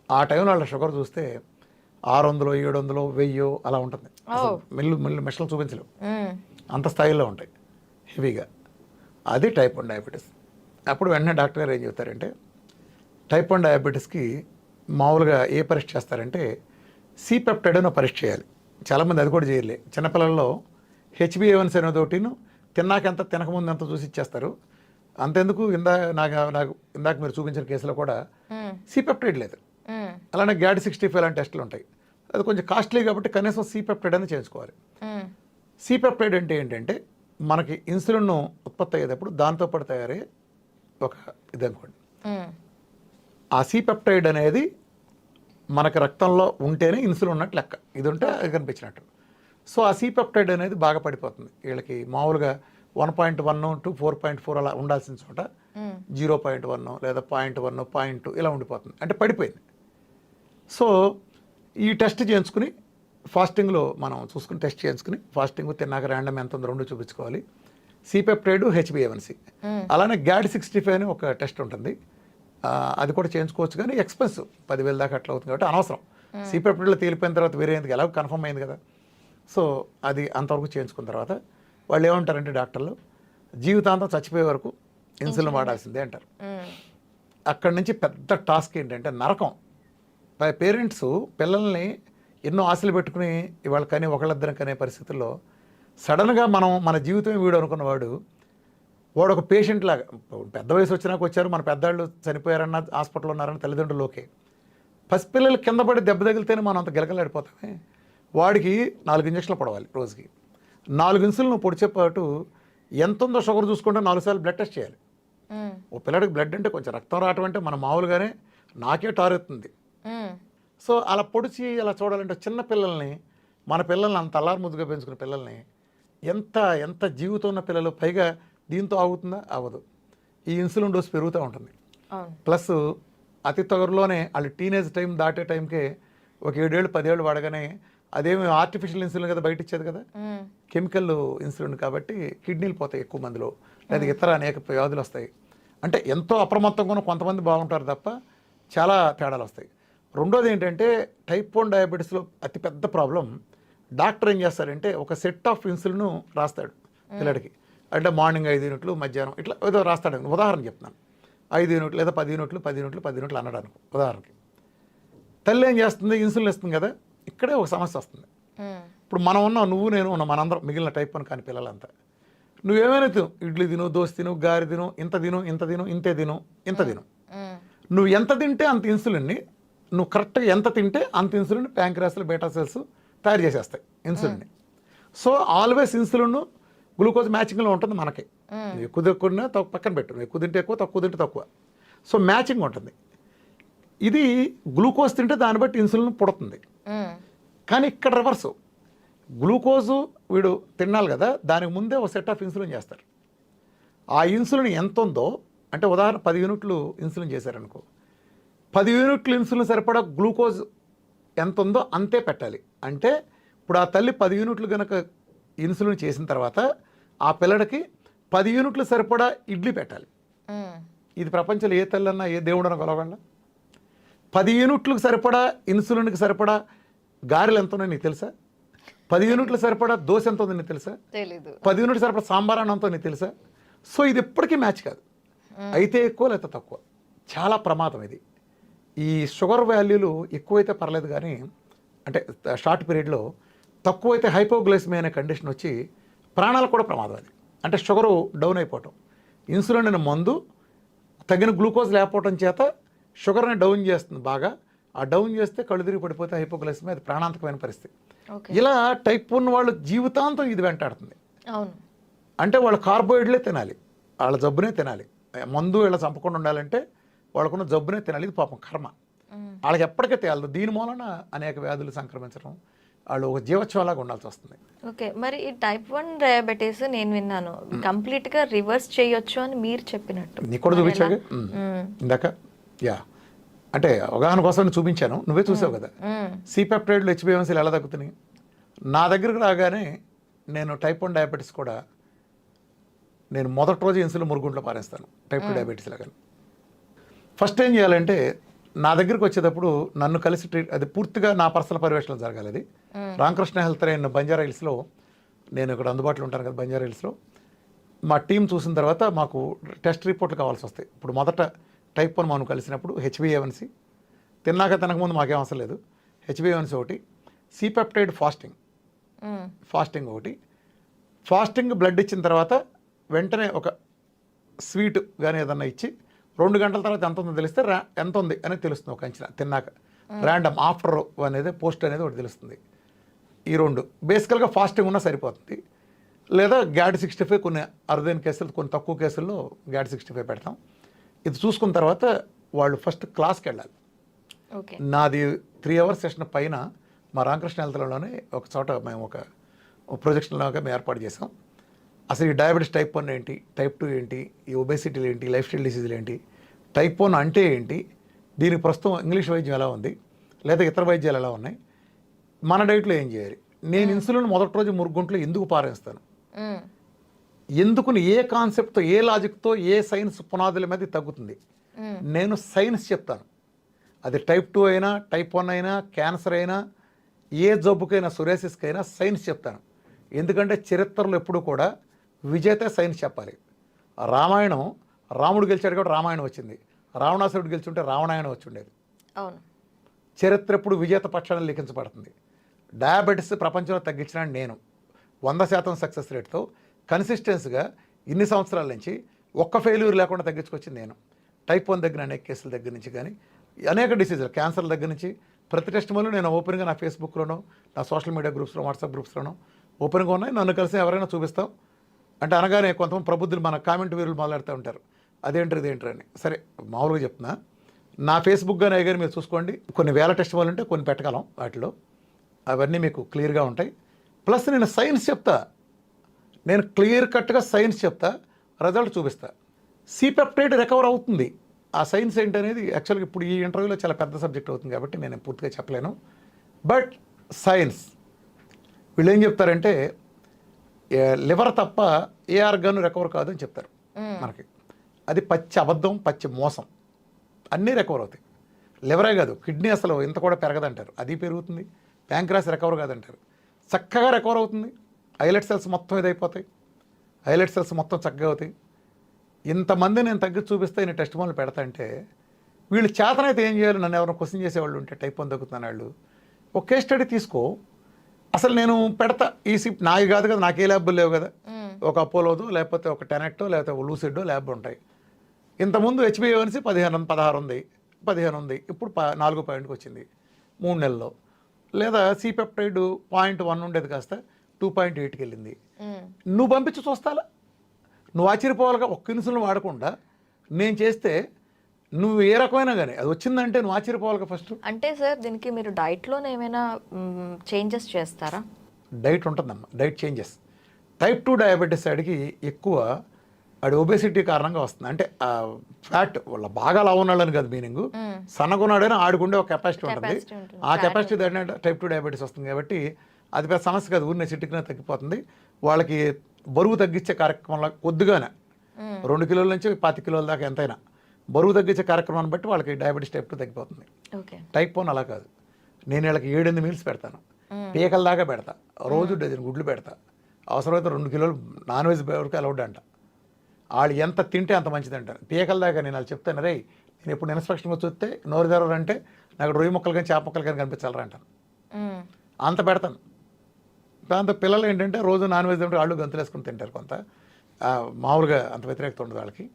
ఆ టైంలో వాళ్ళ షుగర్ చూస్తే 600, 700, 1000 అలా ఉంటుంది. మెల్లు మెషలు చూపించలేవు, అంత స్థాయిలో ఉంటాయి హెవీగా. అది టైప్ 1 డయాబెటీస్. అప్పుడు వెంటనే డాక్టర్ గారు ఏం చెప్తారంటే, టైప్ 1 డయాబెటీస్కి మామూలుగా ఏ పరీక్ష చేస్తారంటే C-పెప్టైడ్ అని పరీక్ష చేయాలి. చాలామంది అది కూడా చేయలే. చిన్నపిల్లల్లో HbA1c అనేది ఒకటిను, తిన్నాక ఎంత తినకముందు ఎంత చూసి ఇచ్చేస్తారు. అంతెందుకు ఇందాక మీరు చూపించిన కేసులో కూడా C-పెప్టైడ్ లేదు. అలానే GAD65 లాంటి టెస్టులు ఉంటాయి. అది కొంచెం కాస్ట్లీ కాబట్టి కనీసం C-పెప్టైడ్ అని చేయించుకోవాలి. C-పెప్టైడ్ అంటే ఏంటంటే మనకి ఇన్సులిన్ ఉత్పత్తి అయ్యేటప్పుడు దాంతో పాటు తయారయ్యే ఒక ఇది అనుకోండి. ఆ C-పెప్టైడ్ అనేది మనకి రక్తంలో ఉంటేనే ఇన్సులిన్ ఉన్నట్టు లెక్క. ఇది ఉంటే అది కనిపించినట్టు. సో ఆ C-పెప్టైడ్ అనేది బాగా పడిపోతుంది. వీళ్ళకి మామూలుగా 1.1 to 4.4 అలా ఉండాల్సిన చోట 0.1 లేదా 0.1, 0.2 ఇలా ఉండిపోతుంది, అంటే పడిపోయింది. సో ఈ టెస్ట్ చేయించుకుని ఫాస్టింగ్లో మనం చూసుకుని టెస్ట్ చేయించుకుని ఫాస్టింగ్ తిన్నాక ర్యాండమ్ ఎంత ఉందో 2 చూపించుకోవాలి. C-పెప్టైడ్, HbA1c. అలానే GAD65 అని ఒక టెస్ట్ ఉంటుంది, అది కూడా చేయించుకోవచ్చు. కానీ ఎక్స్పెన్సివ్, 10,000 దాకా అట్లా అవుతుంది కాబట్టి అనవసరం. C-పెప్టైడ్లో తేలిపోయిన తర్వాత వేరే ఎందుకు, ఎలాగో కన్ఫర్మ్ అయింది కదా. సో అది అంతవరకు చేయించుకున్న తర్వాత వాళ్ళు ఏమంటారంటే డాక్టర్లు, జీవితాంతం చచ్చిపోయే వరకు ఇన్సులిన్ వాడాల్సిందే అంటారు. అక్కడి నుంచి పెద్ద టాస్క్ ఏంటంటే నరకం. పేరెంట్స్ పిల్లల్ని ఎన్నో ఆశలు పెట్టుకుని ఇవాళ కానీ ఒకళ్ళిద్దరం కనే పరిస్థితుల్లో సడన్గా మన జీవితమే వీడు అనుకున్నవాడు వాడు ఒక పేషెంట్ లాగా, పెద్ద వయసు వచ్చినాక వచ్చారు, మన పెద్దవాళ్ళు చనిపోయారన్న హాస్పిటల్లో ఉన్నారన్న తల్లిదండ్రులు ఓకే. పసిపిల్లలు కింద పడి దెబ్బ తగిలితేనే మనం అంత గిలకలాడిపోతామే. వాడికి 4 ఇంజక్షన్లు పడవాలి రోజుకి. 4 ఇన్సులిన్ పొడిచే పాటు ఎంత ఉందో షుగర్ చూసుకుంటే 4 సార్లు బ్లడ్ టెస్ట్ చేయాలి. ఓ పిల్లడికి బ్లడ్ అంటే కొంచెం రక్తం రావటం అంటే మన మామూలుగానే నాకే టారెత్తుంది. సో అలా పొడిచి అలా చూడాలంటే చిన్న పిల్లల్ని, మన పిల్లల్ని అంత అల్లారు ముద్దుగా పెంచుకున్న పిల్లల్ని, ఎంత జీవితం ఉన్న పిల్లలు, పైగా దీంతో ఆగుతుందా? అవ్వదు. ఈ ఇన్సులిన్ డోస్ పెరుగుతూ ఉంటుంది. ప్లస్ అతి త్వరలోనే వాళ్ళు టీనేజ్ టైం దాటే టైంకే ఒక 7 ఏళ్ళు 10 ఏళ్ళు వాడగానే అదేమి ఆర్టిఫిషియల్ ఇన్సులిన్ కదా, బయట ఇచ్చేది కదా, కెమికల్ ఇన్సులిన్ కాబట్టి కిడ్నీలు పోతాయి ఎక్కువ మందిలో, లేదా ఇతర అనేక వ్యాధులు వస్తాయి. అంటే ఎంతో అప్రమత్తంగా కొంతమంది బాగుంటారు తప్ప చాలా తేడాలు వస్తాయి. రెండోది ఏంటంటే టైప్ 1 డయాబెటీస్లో అతిపెద్ద ప్రాబ్లం, డాక్టర్ ఏం చేస్తారంటే ఒక సెట్ ఆఫ్ ఇన్సులిన్ రాస్తాడు పిల్లడికి. అంటే మార్నింగ్ 5 యూనిట్లు, మధ్యాహ్నం ఇట్లా ఏదో రాస్తాడు. ఉదాహరణ చెప్తున్నాను, 5 యూనిట్లు లేదా 10 యూనిట్లు 10 యూనిట్లు 10 యూనిట్లు అనడానికి ఉదాహరణకి. తల్లి ఏం చేస్తుంది? ఇన్సులిన్ ఇస్తుంది కదా. ఇక్కడే ఒక సమస్య వస్తుంది. ఇప్పుడు మనం ఉన్నాం, నువ్వు నేను ఉన్నాం, మనందరం మిగిలిన టైప్ 1 కాని పిల్లలంతా. నువ్వేమైనా తిను, ఇడ్లీ తిను, దోశ తిను, గారి తిను, ఇంత తిను, ఇంతే తిను, ఇంత తిను. నువ్వు ఎంత తింటే అంత ఇన్సులిన్ని, నువ్వు కరెక్ట్గా ఎంత తింటే అంత ఇన్సులిన్ ప్యాంక్రియాస్లో బీటా సెల్స్ తయారు చేసేస్తాయి ఇన్సులిన్ని. సో ఆల్వేస్ ఇన్సులిన్ గ్లూకోజ్ మ్యాచింగ్లో ఉంటుంది మనకి. ఎక్కువ తిన్నా పక్కన పెట్టు, ఎక్కువ తింటే ఎక్కువ, తక్కువ తింటే తక్కువ. సో మ్యాచింగ్ ఉంటుంది. ఇది గ్లూకోజ్ తింటే దాన్ని బట్టి ఇన్సులిన్ పుడుతుంది. కానీ ఇక్కడ రివర్సు, గ్లూకోజు వీడు తినాలి కదా, దానికి ముందే ఒక సెట్ ఆఫ్ ఇన్సులిన్ చేస్తారు. ఆ ఇన్సులిన్ ఎంత ఉందో, అంటే ఉదాహరణ 10 యూనిట్లు ఇన్సులిన్ చేశారనుకో, 10 యూనిట్లు ఇన్సులిన్ సరిపడా గ్లూకోజ్ ఎంత ఉందో అంతే పెట్టాలి. అంటే ఇప్పుడు ఆ తల్లి 10 యూనిట్లు కనుక ఇన్సులిన్ చేసిన తర్వాత ఆ పిల్లడికి 10 యూనిట్లు సరిపడా ఇడ్లీ పెట్టాలి. ఇది ప్రపంచంలో ఏ తల్లి అన్నా ఏ దేవుడన్నా కొలగలనా? 10 యూనిట్లకు సరిపడా ఇన్సులిన్కి సరిపడా గారెలు ఎంత ఉన్నాయో నీకు తెలుసా? 10 యూనిట్లు సరిపడా దోశ ఎంత ఉందో నీకు తెలుసా? తెలీదు. 10 యూనిట్లు సరిపడా సాంబార్ అన్నంతో నీకు తెలుసా? సో ఇది ఎప్పటికీ మ్యాచ్ కాదు. అయితే ఎక్కువ లేకపోతే తక్కువ. చాలా ప్రమాదం ఇది. ఈ షుగర్ వాల్యూలు ఎక్కువైతే పర్లేదు కానీ, అంటే షార్ట్ పీరియడ్లో తక్కువైతే హైపోగ్లైసిమియా అనే కండిషన్ వచ్చి ప్రాణాలకు కూడా ప్రమాదం అది. అంటే షుగరు డౌన్ అయిపోవటం, ఇన్సులిన్ అనే మందు తగిన గ్లూకోజ్ లేకపోవటం చేత షుగర్ని డౌన్ చేస్తుంది బాగా. ఆ డౌన్ చేస్తే కళ్ళు తిరిగి పడిపోతే హైపోగ్లైసిమియా, అది ప్రాణాంతకమైన పరిస్థితి. ఇలా టైప్ 1 వాళ్ళు జీవితాంతం ఇది వెంటాడుతుంది. అవును. అంటే వాళ్ళు కార్బోహైడ్రేట్లే తినాలి, వాళ్ళ జబ్బునే తినాలి. మందు ఇలా చంపకుండా ఉండాలంటే వాళ్ళకున్న జబ్బునే తినాలి. ఇది పాపం కర్మ. వాళ్ళకి ఎప్పటికీ తేలదు. దీని మూలన అనేక వ్యాధులు సంక్రమించడం, వాళ్ళు ఒక జీవోత్సవంలాగా ఉండాల్సి వస్తుంది. ఓకే, మరి ఈ టైప్ 1 డయాబెటీస్ నేను విన్నాను కంప్లీట్గా రివర్స్ చేయొచ్చు అని మీరు చెప్పినట్టు. నీకు కూడా చూపించాగా ఇందాక? యా, అంటే అవగాహన కోసం నేను చూపించాను, నువ్వే చూసావు కదా. C-పెప్టైడ్లు HbA1cలు ఎలా తగ్గుతున్నాయి? నా దగ్గరకు రాగానే నేను టైప్ 1 డయాబెటీస్ కూడా నేను మొదటి రోజు ఇన్సులిన్ మురుగుంట్లో పారేస్తాను, టైప్ 2 డయాబెటీస్ లాగా. ఫస్ట్ ఏం చేయాలంటే, నా దగ్గరికి వచ్చేటప్పుడు నన్ను కలిసి అది పూర్తిగా నా పర్సనల్ పర్యవేక్షణలో జరగాలి. అది రామకృష్ణ హెల్త్ లైన్ బంజారా హిల్స్లో, నేను ఇక్కడ అందుబాటులో ఉంటాను కదా బంజారా హిల్స్లో. మా టీం చూసిన తర్వాత మాకు టెస్ట్ రిపోర్ట్లు కావాల్సి వస్తాయి. ఇప్పుడు మొదట టైప్ 1 మనం కలిసినప్పుడు HbA1c, తినకముందు మాకేం అవసరం లేదు, HbA1c ఒకటి, C-పెప్టైడ్ ఫాస్టింగ్ ఒకటి. ఫాస్టింగ్ బ్లడ్ ఇచ్చిన తర్వాత వెంటనే ఒక స్వీట్ కానీ ఏదన్నా ఇచ్చి 2 గంటల తర్వాత ఎంత ఉందో తెలిస్తే ఎంత ఉంది అనేది తెలుస్తుంది. ఒక అంచనా తిన్నాక ర్యాండమ్ ఆఫ్టర్ అనేది పోస్ట్ అనేది ఒకటి తెలుస్తుంది. ఈ 2 బేసికల్గా ఫాస్టింగ్ ఉన్నా సరిపోతుంది. లేదా GAD65, కొన్ని అరుదైన కేసులు, కొన్ని తక్కువ కేసుల్లో GAD65 పెడతాం. ఇది చూసుకున్న తర్వాత వాళ్ళు ఫస్ట్ క్లాస్కి వెళ్ళాలి. నాది 3 అవర్స్ సెషన్ పైన మా రామకృష్ణ హెల్త్లోనే ఒక చోట మేము ఒక ప్రొజెక్షన్ లాగా మేము ఏర్పాటు చేసాం. అసలు ఈ డయాబెటీస్ టైప్ 1 ఏంటి, టైప్ 2 ఏంటి, ఈ ఒబేసిటీలు ఏంటి, లైఫ్ స్టైల్ డిసీజులు ఏంటి, టైప్ 1 అంటే ఏంటి, దీనికి ప్రస్తుతం ఇంగ్లీష్ వైద్యం ఎలా ఉంది, లేదా ఇతర వైద్యాలు ఎలా ఉన్నాయి, మన డైట్లో ఏం చేయాలి. నేను ఇన్సులిన్ మొదటి రోజు మురుగుంట్లో ఎందుకు పారేస్తాను, ఎందుకుని, ఏ కాన్సెప్ట్తో, ఏ లాజిక్తో, ఏ సైన్స్ పునాదుల మీద తగ్గుతుంది, నేను సైన్స్ చెప్తాను. అది టైప్ 2 అయినా, టైప్ 1 అయినా, క్యాన్సర్ అయినా, ఏ జబ్బుకైనా, సొరేసిస్కైనా సైన్స్ చెప్తాను. ఎందుకంటే చరిత్రలో ఎప్పుడు కూడా విజేత సైన్స్ చెప్పాలి. రామాయణం, రాముడు గెలిచాడు కాబట్టి రామాయణం వచ్చింది, రావణాసురుడు గెలిచుంటే రావణాయణం వచ్చి ఉండేది. అవును, చరిత్ర ఎప్పుడు విజేత పక్షాన్ని లిఖించబడుతుంది. డయాబెటీస్ ప్రపంచంలో తగ్గించిన నేను 100% సక్సెస్ రేట్తో కన్సిస్టెన్స్గా ఇన్ని సంవత్సరాల నుంచి ఒక్క ఫెయిల్యూర్ లేకుండా తగ్గించుకొచ్చింది నేను. టైప్ 1 దగ్గర అనేక కేసుల దగ్గర నుంచి కానీ, అనేక డిసీజులు, క్యాన్సర్ల దగ్గర నుంచి ప్రతి టెస్ట్ వల్ల నేను ఓపెన్గా నా ఫేస్బుక్లోనో, నా సోషల్ మీడియా గ్రూప్స్లో, వాట్సాప్ గ్రూప్స్లోనో ఓపెన్గా ఉన్నాయి. నన్ను కలిసి ఎవరైనా చూపిస్తాం. అంటే అనగానే కొంతమంది ప్రబుద్ధులు, మన కామెంట్ వీరులు మాట్లాడుతూ ఉంటారు, అదేంటారు ఇదేంటారు అని. సరే, మామూలుగా చెప్తున్నా, నా ఫేస్బుక్ కానీ అయ్యారు మీరు చూసుకోండి. కొన్ని వేల టెస్ట్ వాళ్ళు ఉంటే కొన్ని పెట్టగలం, వాటిలో అవన్నీ మీకు క్లియర్గా ఉంటాయి. ప్లస్ నేను సైన్స్ చెప్తా, నేను క్లియర్ కట్గా సైన్స్ చెప్తా, రిజల్ట్ చూపిస్తా. C-పెప్టైడ్ రికవర్ అవుతుంది. ఆ సైన్స్ ఏంటి అనేది యాక్చువల్గా ఇప్పుడు ఈ ఇంటర్వ్యూలో చాలా పెద్ద సబ్జెక్ట్ అవుతుంది కాబట్టి నేను పూర్తిగా చెప్పలేను. బట్ సైన్స్ వీళ్ళు ఏం చెప్తారంటే, లివర్ తప్ప ఏ ఆర్గాను రికవర్ కాదు అని చెప్తారు మనకి. అది పచ్చి అబద్ధం, పచ్చి మోసం. అన్నీ రికవర్ అవుతాయి. లివరే కాదు, కిడ్నీ అసలు ఇంత కూడా పెరగదంటారు, అది పెరుగుతుంది. ప్యాంక్రాస్ రికవర్ కాదంటారు, చక్కగా రికవర్ అవుతుంది. ఐలెట్ సెల్స్ మొత్తం ఇదైపోతాయి, ఐలెట్ సెల్స్ మొత్తం చక్కగా అవుతాయి. ఇంతమంది నేను తగ్గించి చూపిస్తే నేను టెస్ట్ మొదలు పెడతా అంటే, వీళ్ళు చేతనైతే ఏం చేయాలి, నన్ను ఎవరైనా క్వశ్చన్ చేసేవాళ్ళు ఉంటే టైప్ 1 తగ్గుతున్నాను వాళ్ళు, ఒక కేస్ స్టడీ తీసుకో. అసలు నేను పెడతా ఈ సిప్, నాది కాదు కదా, నాకే ల్యాబ్లు లేవు కదా. ఒక అపోలోదో లేకపోతే ఒక టెనెట్టో లేకపోతే ఒక లూసిడో ల్యాబ్ ఉంటాయి. ఇంతకుముందు HbA1c 16 ఉంది, 15 ఉంది, ఇప్పుడు 4 పాయింట్కి వచ్చింది 3 నెలల్లో. లేదా C-పెప్టైడ్ 0.1 ఉండేది కాస్త 2.8కి వెళ్ళింది. నువ్వు పంపించి చూస్తాలా, నువ్వు ఆశ్చర్యపోవాలిగా. ఒక్క ఇన్సులిన్ వాడకుండా నేను చేస్తే నువ్వు ఏ రకమైనా కానీ అది వచ్చిందంటే నువ్వు ఆశ్చర్యపోవాలిగా ఫస్ట్. అంటే సార్, దీనికి మీరు డైట్లోనే ఏమైనా చేంజెస్ చేస్తారా? డైట్ ఉంటుందమ్మా, డైట్ చేంజెస్. టైప్ 2 డయాబెటీస్ అడిగి ఎక్కువ అది ఒబేసిటీ కారణంగా వస్తుంది. అంటే ఫ్యాట్ వాళ్ళ బాగా లావు ఉన్నాడని కదా మీనింగ్, సన్నగున్నాడని ఆడుకుండే ఒక కెపాసిటీ ఉంటుంది. ఆ కెపాసిటీ దాన్ని టైప్ 2 డయాబెటీస్ వస్తుంది కాబట్టి అది పెద్ద సమస్య కాదు, ఊరినే చిట్టుకునే తగ్గిపోతుంది. వాళ్ళకి బరువు తగ్గించే కార్యక్రమంలో కొద్దిగానే 2 కిలోల నుంచి 10 కిలోల దాకా ఎంతైనా బరువు తగ్గించే కార్యక్రమాన్ని బట్టి వాళ్ళకి డయాబెటీస్ టైప్ 2 తగ్గిపోతుంది. ఓకే. టైప్ 1 అలా కాదు. నేను వీళ్ళకి 7-8 మీల్స్ పెడతాను, పీకల దాకా పెడతా, రోజు డజన్ గుడ్లు పెడతా, అవసరమైతే 2 కిలోలు నాన్ వెజ్ వరకు అలౌడ్ అంట. వాళ్ళు ఎంత తింటే అంత మంచిది అంటారు. పీకల దాకా నేను వాళ్ళు చెప్తాను, రే నేను ఎప్పుడు ఇన్స్పెక్షన్ వచ్చి వస్తే నోరు తెరవరంటే నాకు రొయ్యి ముక్కలు కానీ చేప ముక్కలు కానీ కనిపించాలరా అంటాను. అంత పెడతాను. దాంతో పిల్లలు ఏంటంటే రోజు నాన్ వెజ్ తింటే వాళ్ళు గంతులు వేసుకుని తింటారు. కొంత మామూలుగా అంత వ్యతిరేకత ఉండదు వాళ్ళకి.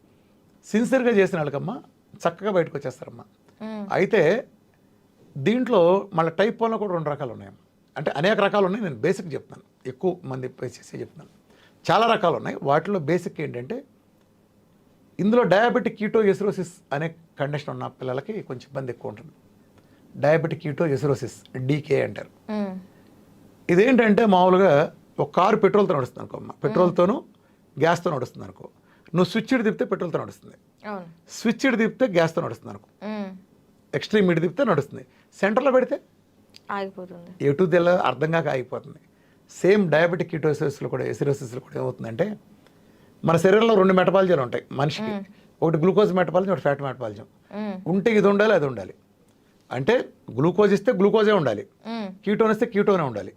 సిన్సియర్గా చేసిన వాళ్ళకమ్మా చక్కగా బయటకు వచ్చేస్తారమ్మా. అయితే దీంట్లో మళ్ళీ టైప్ 1లో కూడా 2 రకాలు ఉన్నాయి. అంటే అనేక రకాలు ఉన్నాయి, నేను బేసిక్ చెప్తాను, ఎక్కువ మంది చేసే చెప్తున్నాను. చాలా రకాలు ఉన్నాయి. వాటిలో బేసిక్ ఏంటంటే ఇందులో డయాబెటిక్ కీటోఎసిడోసిస్ అనే కండిషన్ ఉన్న పిల్లలకి కొంచెం ఇబ్బంది ఎక్కువ ఉంటుంది. డయాబెటిక్ కీటోఎసిడోసిస్, డీకే అంటారు. ఇదేంటంటే మామూలుగా ఒక కారు పెట్రోల్తో నడుస్తుంది అనుకో అమ్మ, పెట్రోల్తోనూ గ్యాస్తో నడుస్తుంది అనుకో, నువ్వు స్విచ్ ఇటు తిప్పితే పెట్రోల్తో నడుస్తుంది, స్విచ్ ఇటు తిప్పితే గ్యాస్తో నడుస్తుంది అనుకో, ఎక్స్ట్రీమ్ ఇటు తిప్పితే నడుస్తుంది, సెంటర్లో పెడితే ఆగిపోతుంది, ఎటు తెల్ల అర్థం కాక ఆగిపోతుంది. సేమ్ డయాబెటిక్ కీటోసిస్లో కూడా ఎసిడోసిస్లో కూడా ఏమవుతుందంటే మన శరీరంలో 2 మెటబాలిజాలు ఉంటాయి మనిషికి, ఒకటి గ్లూకోజ్ మెటబాలిజం, ఒకటి ఫ్యాట్ మెటబాలిజం. ఉంటే ఇది ఉండాలి, అది ఉండాలి. అంటే గ్లూకోజ్ ఇస్తే గ్లూకోజే ఉండాలి, కీటోన్ ఇస్తే కీటోనే ఉండాలి.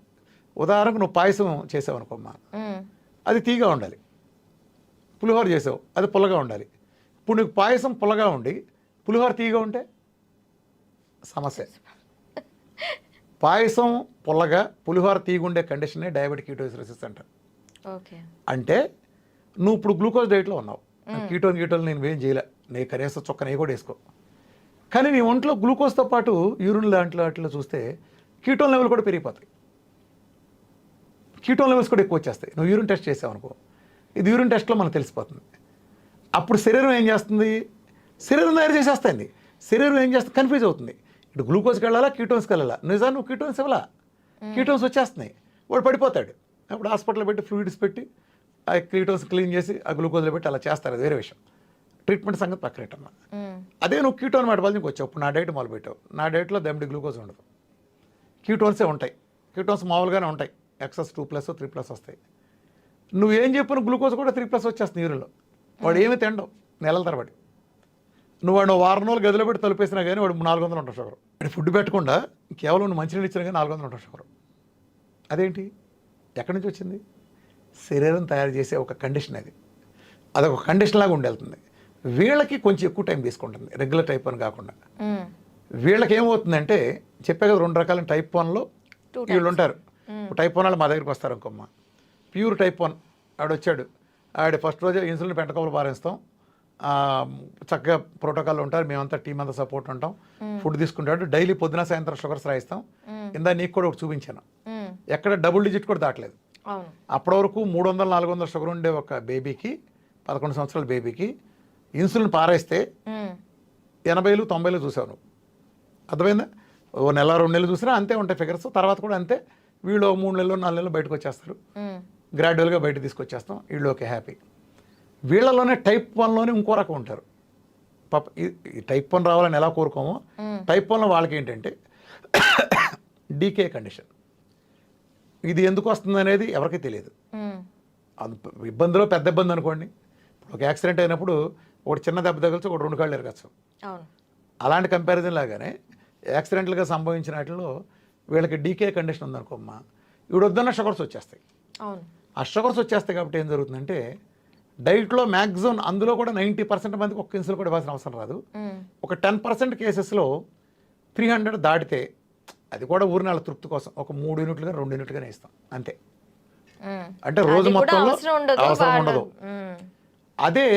ఉదాహరణకు నువ్వు పాయసం చేసావు అనుకోమ్మా, అది తీగా ఉండాలి. పులిహోర చేసావు, అది పుల్లగా ఉండాలి. ఇప్పుడు నీకు పాయసం పుల్లగా ఉండి పులిహోర తీగా ఉంటే సమస్య. పాయసం పుల్లగా పులిహోర తీగుండే కండిషనే డయాబెటిక్ కీటోసిస్ అంటారు. అంటే నువ్వు ఇప్పుడు గ్లూకోజ్ డైట్లో ఉన్నావు, కీటోన్ నేను ఏం చేయలే, నీ కనీసం చొక్క నెయ్యి కూడా వేసుకో, కానీ నీ ఒంట్లో గ్లూకోజ్తో పాటు యూరిన్ వాటిలో చూస్తే కీటోన్ లెవెల్ కూడా పెరిగిపోతాయి, కీటోన్ లెవెల్స్ కూడా ఎక్కువ వచ్చేస్తాయి. నువ్వు యూరిన్ టెస్ట్ చేసావు అనుకో, ఇది యూరిన్ టెస్ట్లో మనకు తెలిసిపోతుంది. అప్పుడు శరీరం ఏం చేస్తుంది, శరీరం తయారు చేసేస్తుంది. శరీరం ఏం చేస్తుంది, కన్ఫ్యూజ్ అవుతుంది, ఇటు గ్లూకోజ్కి వెళ్ళాలా కీటోన్స్కి వెళ్ళాలా. నిజాన్ని నువ్వు కీటోన్స్ ఇవ్వాలా, కీటోన్స్ వచ్చేస్తున్నాయి, వాడు పడిపోతాడు. అప్పుడు హాస్పిటల్లో పెట్టి ఫ్లూయిడ్స్ పెట్టి ఆ కీటోన్స్ క్లీన్ చేసి ఆ గ్లూకోజ్లో పెట్టి అలా చేస్తారు, అది వేరే విషయం. ట్రీట్మెంట్ సంగతి పక్కనట్టమ్మా. అదే నువ్వు కీటోన్ మెటబాలిజంకి వచ్చావు, ఇప్పుడు నా డైట్ మొదలుపెట్టావు, నా డైట్లో దమ్మిడి గ్లూకోజ్ ఉండదు, కీటోన్సే ఉంటాయి. కీటోన్స్ మామూలుగానే ఉంటాయి, ఎక్సెస్ 2+ 3+ వస్తాయి. నువ్వేం చెప్పిన గ్లూకోజ్ కూడా 3+ వచ్చేస్తుంది యూరిన్లో. వాడు ఏమీ తిండవు నెలల తరబడి. నువ్వు వాడు వారం రోజులు గదిలో పెట్టి తలుపేసినా కానీ వాడు 400 ఉంటుంది షుగర్. ఫుడ్ పెట్టకుండా కేవలం నువ్వు మంచినీళ్ళు ఇచ్చినా కానీ 400 ఉంటుంది షుగర్. అదేంటి, ఎక్కడి నుంచి వచ్చింది? శరీరం తయారు చేసే ఒక కండిషన్ అది, అదొక కండిషన్ లాగా ఉండేళ్తుంది. వీళ్ళకి కొంచెం ఎక్కువ టైం తీసుకుంటుంది, రెగ్యులర్ టైప్ 1 కాకుండా. వీళ్ళకి ఏమవుతుందంటే చెప్పే కదా 2 రకాల టైప్ 1లో వీళ్ళు ఉంటారు. టైప్ 1 వాళ్ళు మా దగ్గరికి వస్తారు ఇంకొమ్మ, ప్యూర్ టైప్ 1 ఆవిడ వచ్చాడు, ఆవిడ ఫస్ట్ రోజే ఇన్సులిన్ పెంటకప్పులు పారేస్తాం, చక్కగా ప్రోటోకాల్ ఉంటారు, మేమంతా టీం అంతా సపోర్ట్ ఉంటాం, ఫుడ్ తీసుకుంటాడు, డైలీ పొద్దున సాయంత్రం షుగర్స్ రాయిస్తాం. ఇందా నీకు కూడా ఒకటి చూపించాను, ఎక్కడ డబుల్ డిజిట్ కూడా దాటలేదు. అప్పటి వరకు 300-400 షుగర్ ఉండే ఒక బేబీకి, 11 సంవత్సరాల బేబీకి ఇన్సులిన్ పారేస్తే 80-90 చూసావు నువ్వు. అర్థమైందా? ఓ నెల 2 నెలలు చూసినా అంతే ఉంటాయి ఫిగర్స్, తర్వాత కూడా అంతే. వీళ్ళు 3 నెలలు 4 నెలలు బయటకు వచ్చేస్తారు, గ్రాడ్యువల్గా బయట తీసుకొచ్చేస్తాం, వీళ్ళు ఓకే హ్యాపీ. వీళ్ళలోనే టైప్ 1లోనే ఇంకో రకం ఉంటారు పాప. ఈ టైప్ 1 రావాలని ఎలా కోరుకోమో, టైప్ 1లో వాళ్ళకి ఏంటంటే డీకే కండిషన్. ఇది ఎందుకు వస్తుంది అనేది ఎవరికీ తెలియదు. ఇబ్బందిలో పెద్ద ఇబ్బంది అనుకోండి, ఒక యాక్సిడెంట్ అయినప్పుడు ఒకటి చిన్న దెబ్బ తగలచ్చు, ఒక 2 కాళ్ళు ఎరగచ్చు. అలాంటి కంపారిజన్ లాగానే యాక్సిడెంట్లుగా సంభవించిన వాటిలో వీళ్ళకి డీకే కండిషన్ ఉందనుకోమ్మా, ఇవి వద్దన్న షుగర్స్ వచ్చేస్తాయి. ఆ షుగర్స్ వచ్చేస్తాయి కాబట్టి ఏం జరుగుతుందంటే డైట్లో మ్యాక్సిమం, అందులో కూడా 90% మందికి ఒక్క ఇన్సులిన్ కూడా ఇవ్వాల్సిన అవసరం రాదు. ఒక 10% కేసెస్లో 300 దాటితే అది కూడా ఊరినాళ్ళ తృప్తి కోసం ఒక 3 యూనిట్లుగా 2 యూనిట్లుగానే ఇస్తాం అంతే. అంటే రోజు మొత్తంలో అవసరం ఉండదు. అదే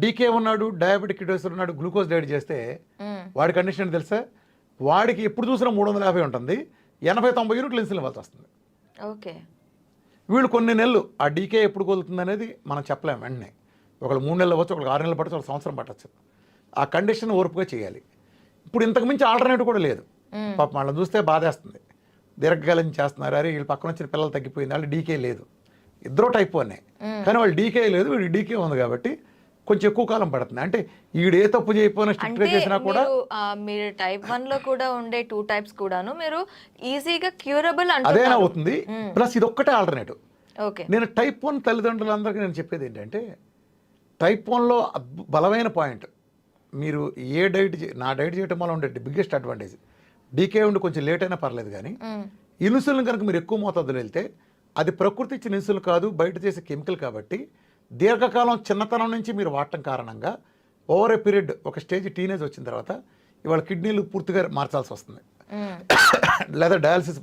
డీకే ఉన్నాడు, డయాబెటిక్ కిటోసిస్ ఉన్నాడు, గ్లూకోజ్ డైట్ చేస్తే వాడి కండిషన్ తెలుసా, వాడికి ఎప్పుడు చూసినా 350 ఉంటుంది, 80-90 యూనిట్లు ఇన్సులిన్ ఇవ్వాల్సి వస్తుంది. ఓకే. వీళ్ళు కొన్ని నెలలు ఆ డీకే ఎప్పుడు కోలుతుంది అనేది మనం చెప్పలేము వెంటనే. ఒకళ్ళు 3 నెలలు అవ్వచ్చు, ఒకళ్ళు 6 నెలలు పట్టచ్చు, ఒక సంవత్సరం పట్టచ్చు. ఆ కండిషన్ ఓర్పుగా చేయాలి. ఇప్పుడు ఇంతకు మించి ఆల్టర్నేటివ్ కూడా లేదు. పాపం వాళ్ళని చూస్తే బాధేస్తుంది, దీర్ఘకాలం చేస్తున్నారు, అరే వీళ్ళు పక్కన వచ్చిన పిల్లలు తగ్గిపోయింది, వాళ్ళు డీకే లేదు. ఇద్దరు టైప్ 1, కానీ వాళ్ళు డీకే లేదు, వీడు డీకే ఉంది కాబట్టి కొంచెం ఎక్కువ కాలం పడుతుంది. అంటే ఈడు ఏ తప్పు చేయకపోయినా స్ట్రిక్ట్గా చేసినా కూడా మీరు టైప్ 1లో కూడా ఉండే 2 టైప్స్ కూడాను మీరు ఈజీగా క్యూరబుల్ అదేనా అవుతుంది. ప్లస్ ఇది ఒక్కటే ఆల్టర్నేటివ్. ఓకే. నేను టైప్ 1 తల్లిదండ్రులందరికీ నేను చెప్పేది ఏంటంటే, టైప్ 1లో బలమైన పాయింట్ మీరు ఏ డైట్ నా డైట్ చేయటం వల్ల ఉండే బిగ్గెస్ట్ అడ్వాంటేజ్ డీకే ఉండి కొంచెం లేట్ అయినా పర్లేదు కానీ ఇన్సులిన్ కనుక మీరు ఎక్కువ మోతాదులో వెళ్తే అది ప్రకృతి ఇచ్చిన ఇన్సులిన్ కాదు, బయట చేసే కెమికల్ కాబట్టి దీర్ఘకాలం చిన్నతనం నుంచి మీరు వాడటం కారణంగా ఓవర్ ఏ పీరియడ్ ఒక స్టేజ్ టీనేజ్ వచ్చిన తర్వాత ఇవాళ కిడ్నీలు పూర్తిగా మార్చాల్సి వస్తుంది, లేదా డయాలసిస్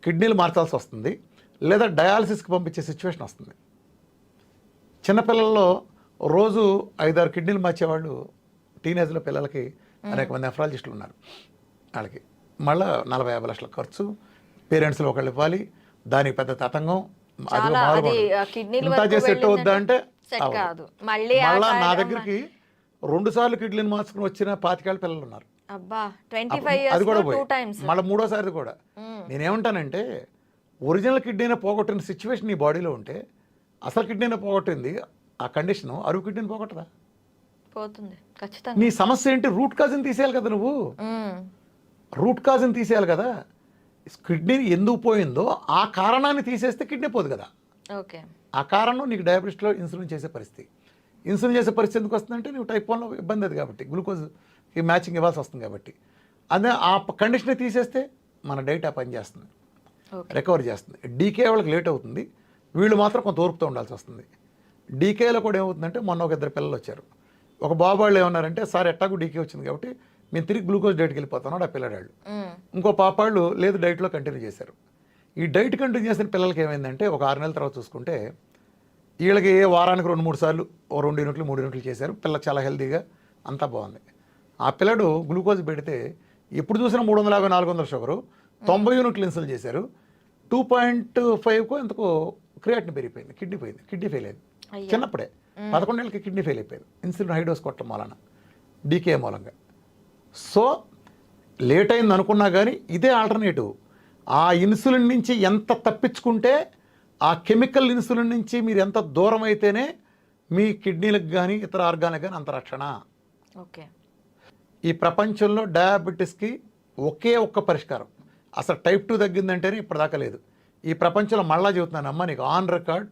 కిడ్నీలు మార్చాల్సి వస్తుంది, లేదా డయాలసిస్కి పంపించే సిచ్యువేషన్ వస్తుంది. చిన్నపిల్లల్లో రోజు 5-6 కిడ్నీలు మార్చేవాళ్ళు టీనేజ్లో పిల్లలకి అనేక మంది నెఫ్రాలజిస్టులు ఉన్నారు. వాళ్ళకి మళ్ళీ 40-50 లక్షల ఖర్చు, పేరెంట్స్లో ఒకళ్ళు ఇవ్వాలి, దానికి పెద్ద తతంగం. ఇంత చేసి సెట్ అవుద్దా అంటే మళ్ళీ నా దగ్గరికి 2 సార్లు కిడ్నీలు మార్చుకుని వచ్చిన 25 ఏళ్ళ పిల్లలు ఉన్నారు. అది కూడా పోయి మళ్ళీ 3వసారి కూడా. నేనేమంటానంటే ఒరిజినల్ కిడ్నీని పోగొట్టిన సిచ్యువేషన్ నీ బాడీలో ఉంటే అసలు కిడ్నీని పోగొట్టింది ఆ కండిషను అరువు కిడ్నీని పోగొట్టదా? పోతుంది ఖచ్చితంగా. నీ సమస్య ఏంటి? రూట్ కాజ్ని తీసేయాలి కదా నువ్వు. రూట్ కాజ్ని తీసేయాలి కదా. కిడ్నీ ఎందుకు పోయిందో ఆ కారణాన్ని తీసేస్తే కిడ్నీ పోదు కదా. ఓకే, ఆ కారణం నీకు డయాబెటీస్లో ఇన్సులిన్ చేసే పరిస్థితి. ఇన్సులిన్ చేసే పరిస్థితి ఎందుకు వస్తుందంటే నువ్వు టైప్ 1లో ఇబ్బంది అది కాబట్టి, గ్లూకోజ్కి మ్యాచింగ్ ఇవ్వాల్సి వస్తుంది కాబట్టి. అదే ఆ కండిషన్ తీసేస్తే మన డైట్ ఆ పని చేస్తుంది, రికవర్ చేస్తుంది. డీకే వాళ్ళకి లేట్ అవుతుంది, వీళ్ళు మాత్రం కొంత ఓర్పుతో ఉండాల్సి వస్తుంది. డీకేలో కూడా ఏమవుతుందంటే మొన్న ఒక 2 పిల్లలు వచ్చారు. ఒక బాబు వాళ్ళు ఏమన్నారంటే సార్ ఎట్టాకు డీకే వచ్చింది కాబట్టి మేము తిరిగి గ్లూకోజ్ డైట్కి వెళ్ళిపోతున్నాడు ఆ పిల్లడాళ్ళు. ఇంకో పాపాళ్ళు లేదు డైట్లో కంటిన్యూ చేశారు. ఈ డైట్ కంటిన్యూ చేసిన పిల్లలకి ఏమైందంటే ఒక 6 నెలల తర్వాత చూసుకుంటే వీళ్ళకి వారానికి 2-3 సార్లు 2 యూనిట్లు 3 యూనిట్లు చేశారు. పిల్ల చాలా హెల్తీగా అంతా బాగుంది. ఆ పిల్లడు గ్లూకోజ్ పెడితే ఎప్పుడు చూసినా 350-400 షుగరు, 90 యూనిట్లు ఇన్సులిన్ చేశారు. 2.5కో ఎంతకో క్రియాటిన్ పెరిగిపోయింది, కిడ్నీ ఫెయిల్ అయింది. చిన్నప్పుడే 11 ఏళ్ళకి కిడ్నీ ఫెయిల్ అయిపోయింది ఇన్సులిన్ హై డోస్ కొట్టడం మూలన, డీకే మూలంగా. సో లేట్ అయింది అనుకున్నా కానీ ఇదే ఆల్టర్నేటివ్. ఆ ఇన్సులిన్ నుంచి ఎంత తప్పించుకుంటే, ఆ కెమికల్ ఇన్సులిన్ నుంచి మీరు ఎంత దూరం అయితేనే మీ కిడ్నీలకు కానీ ఇతర ఆర్గాన్లకు కానీ అంత రక్షణ. ఓకే, ఈ ప్రపంచంలో డయాబెటీస్కి ఒకే ఒక్క పరిష్కారం. అసలు టైప్ 2 తగ్గిందంటేనే ఇప్పటిదాకా లేదు ఈ ప్రపంచంలో. మళ్ళా చెబుతున్నాను అమ్మ, నీకు ఆన్ రికార్డ్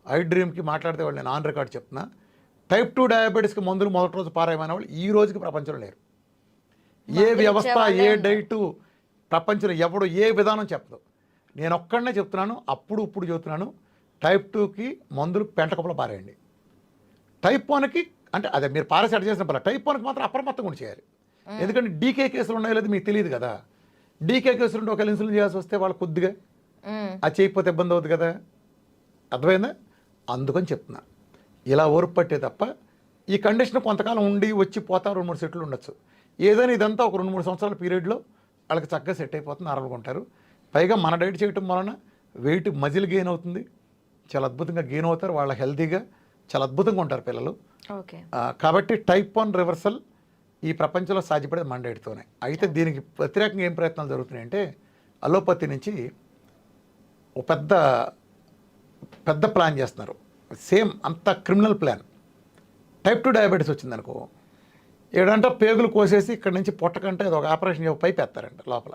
ఐ డ్రీమ్కి మాట్లాడితే వాళ్ళు నేను ఆన్ రికార్డ్ చెప్తున్నా. టైప్ 2 డయాబెటీస్కి మందులు మొదటి రోజు పారాయమైన వాళ్ళు ఈ రోజుకి ప్రపంచంలో లేరు. ఏ వ్యవస్థ, ఏ డైటు ప్రపంచంలో ఎవడు ఏ విధానం చెప్పదు. నేను ఒక్కడనే చెప్తున్నాను, ఇప్పుడు చెబుతున్నాను. టైప్ 2కి మందులు పెంటకప్పులో పారేయండి. టైప్ 1కి అంటే అదే మీరు పారేసి అడ్ చేసిన పర్లేదు, టైప్ 1కి మాత్రం అప్రమత్తంగా ఉండి చేయాలి. ఎందుకంటే డీకే కేసులు ఉన్నాయో లేదు మీకు తెలియదు కదా. డీకే కేసులు ఉంటే ఒకవేళ ఇన్సులిన్ చేయాల్సి వస్తే వాళ్ళు కొద్దిగా అది చేయకపోతే ఇబ్బంది అవుతుంది కదా. అర్థమైందా? అందుకని చెప్తున్నా, ఇలా ఓర్పు పట్టే తప్ప ఈ కండిషన్ కొంతకాలం ఉండి వచ్చి పోతా 2-3 సెట్లు ఉండొచ్చు. ఏదైనా ఇదంతా ఒక 2-3 సంవత్సరాల పీరియడ్లో వాళ్ళకి చక్కగా సెట్ అయిపోతుంది, నార్మల్గా ఉంటారు. పైగా మన డైట్ చేయటం వలన వెయిట్ మజిల్ గెయిన్ అవుతుంది, చాలా అద్భుతంగా గెయిన్ అవుతారు, వాళ్ళ హెల్తీగా చాలా అద్భుతంగా ఉంటారు పిల్లలు. ఓకే, కాబట్టి టైప్ 1 రివర్సల్ ఈ ప్రపంచంలో సాధ్యపడేది మన డైట్తోనే. అయితే దీనికి వ్యతిరేకంగా ఏం ప్రయత్నాలు జరుగుతున్నాయంటే అలోపతి నుంచి ఒక పెద్ద ప్లాన్ చేస్తున్నారు. సేమ్ అంత క్రిమినల్ ప్లాన్. టైప్ 2 డయాబెటీస్ వచ్చిందనుకో, ఏడంటే పేగులు కోసేసి ఇక్కడ నుంచి పొట్టకంటే అది ఒక ఆపరేషన్ పైప్ వేస్తారంట లోపల.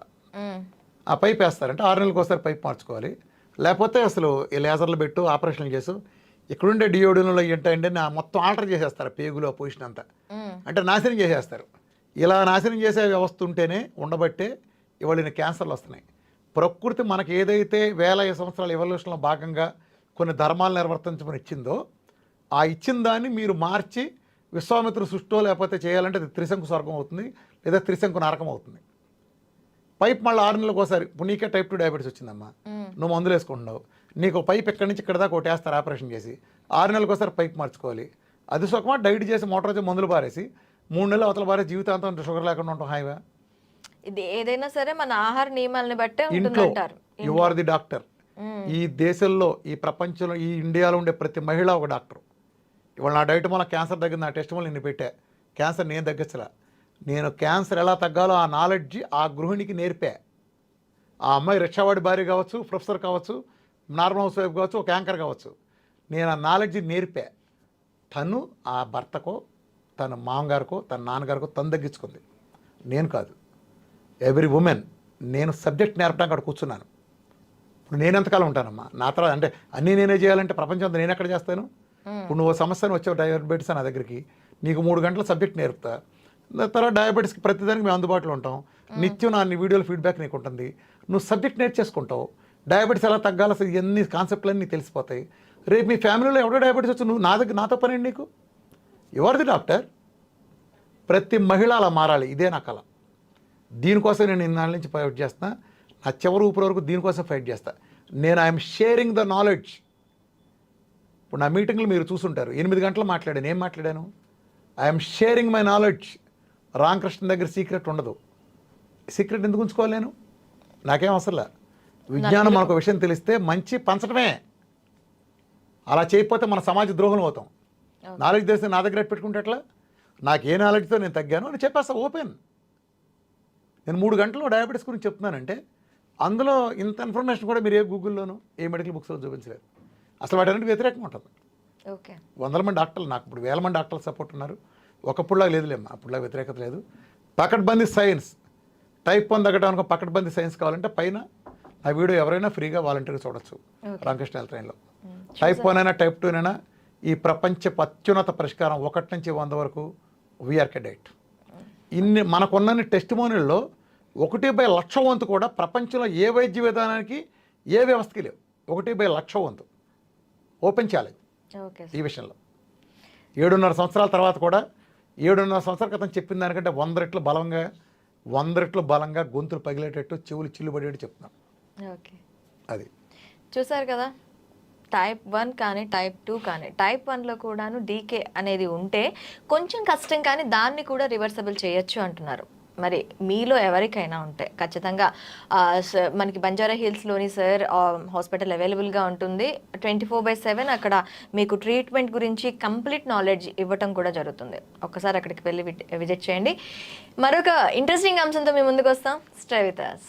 ఆ పైప్ వేస్తారంటే 6 నెలలకు ఒకసారి పైప్ మార్చుకోవాలి. లేకపోతే అసలు ఈ లేజర్లు పెట్టు ఆపరేషన్లు చేసు ఇక్కడుండే డియోడిన్లో ఏంటంటే నా మొత్తం ఆల్టర్ చేసేస్తారు పేగులో పొజిషన్ అంతా, అంటే నాశనం చేసేస్తారు. ఇలా నాశనం చేసే వ్యవస్థ ఉంటేనే ఉండబట్టే ఇవాళ క్యాన్సర్లు వస్తున్నాయి. ప్రకృతి మనకి ఏదైతే వేల సంవత్సరాల ఎవల్యూషన్లో భాగంగా కొన్ని ధర్మాలు నిర్వర్తించమని ఇచ్చిందో ఆ ఇచ్చిన దాన్ని మీరు మార్చి విశ్వామిత్ర సృష్టిలో లేకపోతే చేయాలంటే అది త్రిశంకు స్వర్గం అవుతుంది, లేదా త్రిశంకు నరకం అవుతుంది. పైప్ మళ్ళీ 6 నెలలకు ఒకసారి. ఇప్పుడు నీకే టైప్ 2 డయాబెటీస్ వచ్చిందమ్మా, నువ్వు మందులు వేసుకుంటున్నావు, నీకు పైప్ ఎక్కడి నుంచి ఇక్కడ దాకా ఒకటి వేస్తారు ఆపరేషన్ చేసి, 6 నెలలకు ఒకసారి పైప్ మార్చుకోవాలి. అది సుఖమా? డైట్ చేసి మోటార్ వచ్చి మందులు పారేసి 3 నెలలు అవతల పారేసి జీవితాంతం షుగర్ లేకుండా ఉంటాం హాయిగా. ఇది ఏదైనా సరే మన ఆహార నియమాలని బట్టే ఇంట్లో యు ఆర్ ది డాక్టర్. ఈ దేశంలో, ఈ ప్రపంచంలో, ఈ ఇండియాలో ఉండే ప్రతి మహిళ ఒక డాక్టర్. ఇవాళ నా డైట్ వల్ల క్యాన్సర్ తగ్గింది, నా టెస్ట్ వల్ల నిన్ను పెట్టా. క్యాన్సర్ నేను తగ్గించలే, నేను క్యాన్సర్ ఎలా తగ్గాలో ఆ నాలెడ్జి ఆ గృహిణికి నేర్పా. ఆ అమ్మాయి రిక్షావాడి భార్య కావచ్చు, ప్రొఫెసర్ కావచ్చు, నార్మల్ హౌస్ వైఫ్ కావచ్చు, ఒక యాంకర్ కావచ్చు, నేను ఆ నాలెడ్జి నేర్పా. తను ఆ భర్తకో తన మామగారికో తన నాన్నగారికో తను తగ్గించుకుంది, నేను కాదు. Every women. నేను సబ్జెక్ట్ నేర్పడానికి అక్కడ కూర్చున్నాను. ఇప్పుడు నేను ఎంతకాలం ఉంటానమ్మా నా తర్వాత? అంటే అన్నీ నేనే చేయాలంటే ప్రపంచం అంతా నేను ఎక్కడ చేస్తాను? ఇప్పుడు నువ్వు సమస్యను వచ్చావు డయాబెటీస్ నా దగ్గరికి, నీకు 3 గంటల సబ్జెక్ట్ నేర్పుతా, తర్వాత డయాబెటీస్కి ప్రతిదానికి మేము అందుబాటులో ఉంటాం, నిత్యం నా వీడియోల ఫీడ్బ్యాక్ నీకు ఉంటుంది, నువ్వు సబ్జెక్ట్ నేర్చేసుకుంటావు, డయాబెటీస్ ఎలా తగ్గాలి అసలు ఇవన్నీ కాన్సెప్ట్లన్నీ నీకు తెలిసిపోతాయి. రేపు మీ ఫ్యామిలీలో ఎవడో డయాబెటీస్ వచ్చి నువ్వు నాతో పని నీకు ఎవరిది డాక్టర్? ప్రతి మహిళ అలా మారాలి, ఇదే నా కళ. దీనికోసం నేను ఇన్నాళ్ళ నుంచి ఫైట్ చేస్తున్నా, నా చివరి ఊపిరి వరకు దీనికోసం ఫైట్ చేస్తా. నేను ఐఎమ్ షేరింగ్ ద నాలెడ్జ్. ఇప్పుడు నా మీటింగ్లు మీరు చూసుంటారు, 8 గంటలు మాట్లాడాను. ఏం మాట్లాడాను? I'm sharing my knowledge. Ramakrishna దగ్గర సీక్రెట్ ఉండదు. సీక్రెట్ ఎందుకు ఉంచుకోవాలి నేను? నాకేం అవసరంలా. విజ్ఞానం మనకు విషయం తెలిస్తే మంచి పంచడమే. అలా చేయకపోతే మన సమాజ ద్రోహం అవుతాం. నాలెడ్జ్ తెలిస్తే నా దగ్గర పెట్టుకుంటే ఎట్లా? నాకు ఏ నాలెడ్జ్తో నేను తగ్గాను అని చెప్పేస్తా ఓపెన్. నేను 3 గంటలు డయాబెటీస్ గురించి చెప్తున్నానంటే అందులో ఇంత ఇన్ఫర్మేషన్ కూడా మీరు ఏ గూగుల్లోనూ ఏ మెడికల్ బుక్స్లో చూపించలేదు. అసలు వాటి వ్యతిరేకంగా ఉంటుంది. ఓకే, 100 మంది డాక్టర్లు, నాకు ఇప్పుడు 1000 మంది డాక్టర్లు సపోర్ట్ ఉన్నారు. ఒకప్పుడులాగా లేదులేమ్మా, అప్పుడులాగా వ్యతిరేకత లేదు. పకడ్బందీ సైన్స్, టైప్ 1 తగ్గడానికి పకడ్బందీ సైన్స్ కావాలంటే పైన ఆ వీడియో ఎవరైనా ఫ్రీగా వాలంటీర్గా చూడొచ్చు రామకృష్ణ హెల్త్ లైన్లో. టైప్ 1 అయినా టైప్ 2 అయినా ఈ ప్రపంచ అత్యున్నత పరిష్కారం 1 నుంచి 100 వరకు వీఆర్ కెడైట్. ఇన్ని మనకున్న టెస్టిమోనియల్లో 1/1,00,000 వంతు కూడా ప్రపంచంలో ఏ వైద్య విధానానికి ఏ వ్యవస్థకి లేవు. 1/1,00,000 వంతు ఓపెన్ ఛాలెంజ్ ఈ విషయంలో. 7.5 సంవత్సరాల తర్వాత కూడా 7.5 సంవత్సరాల క్రితం చెప్పిన దానికంటే 100 రెట్లు బలంగా గొంతులు పగిలేటట్టు చెవులు చిల్లు పడేటట్టు చెప్తున్నాం. ఓకే, అది చూసారు కదా. టైప్ 1 కానీ టైప్ 2 కానీ టైప్ 1లో కూడాను డీకే అనేది ఉంటే కొంచెం కష్టం, కానీ దాన్ని కూడా రివర్సబుల్ చేయొచ్చు అంటున్నారు. మరి మీలో ఎవరికైనా ఉంటే ఖచ్చితంగా మనకి బంజారా హిల్స్లోని సార్ హాస్పిటల్ అవైలబుల్గా ఉంటుంది. 24/7 అక్కడ మీకు ట్రీట్మెంట్ గురించి కంప్లీట్ నాలెడ్జ్ ఇవ్వటం కూడా జరుగుతుంది. ఒక్కసారి అక్కడికి వెళ్ళి విజిట్ చేయండి. మరొక ఇంట్రెస్టింగ్ అంశంతో మీ ముందుకు వస్తాం. Stay with us.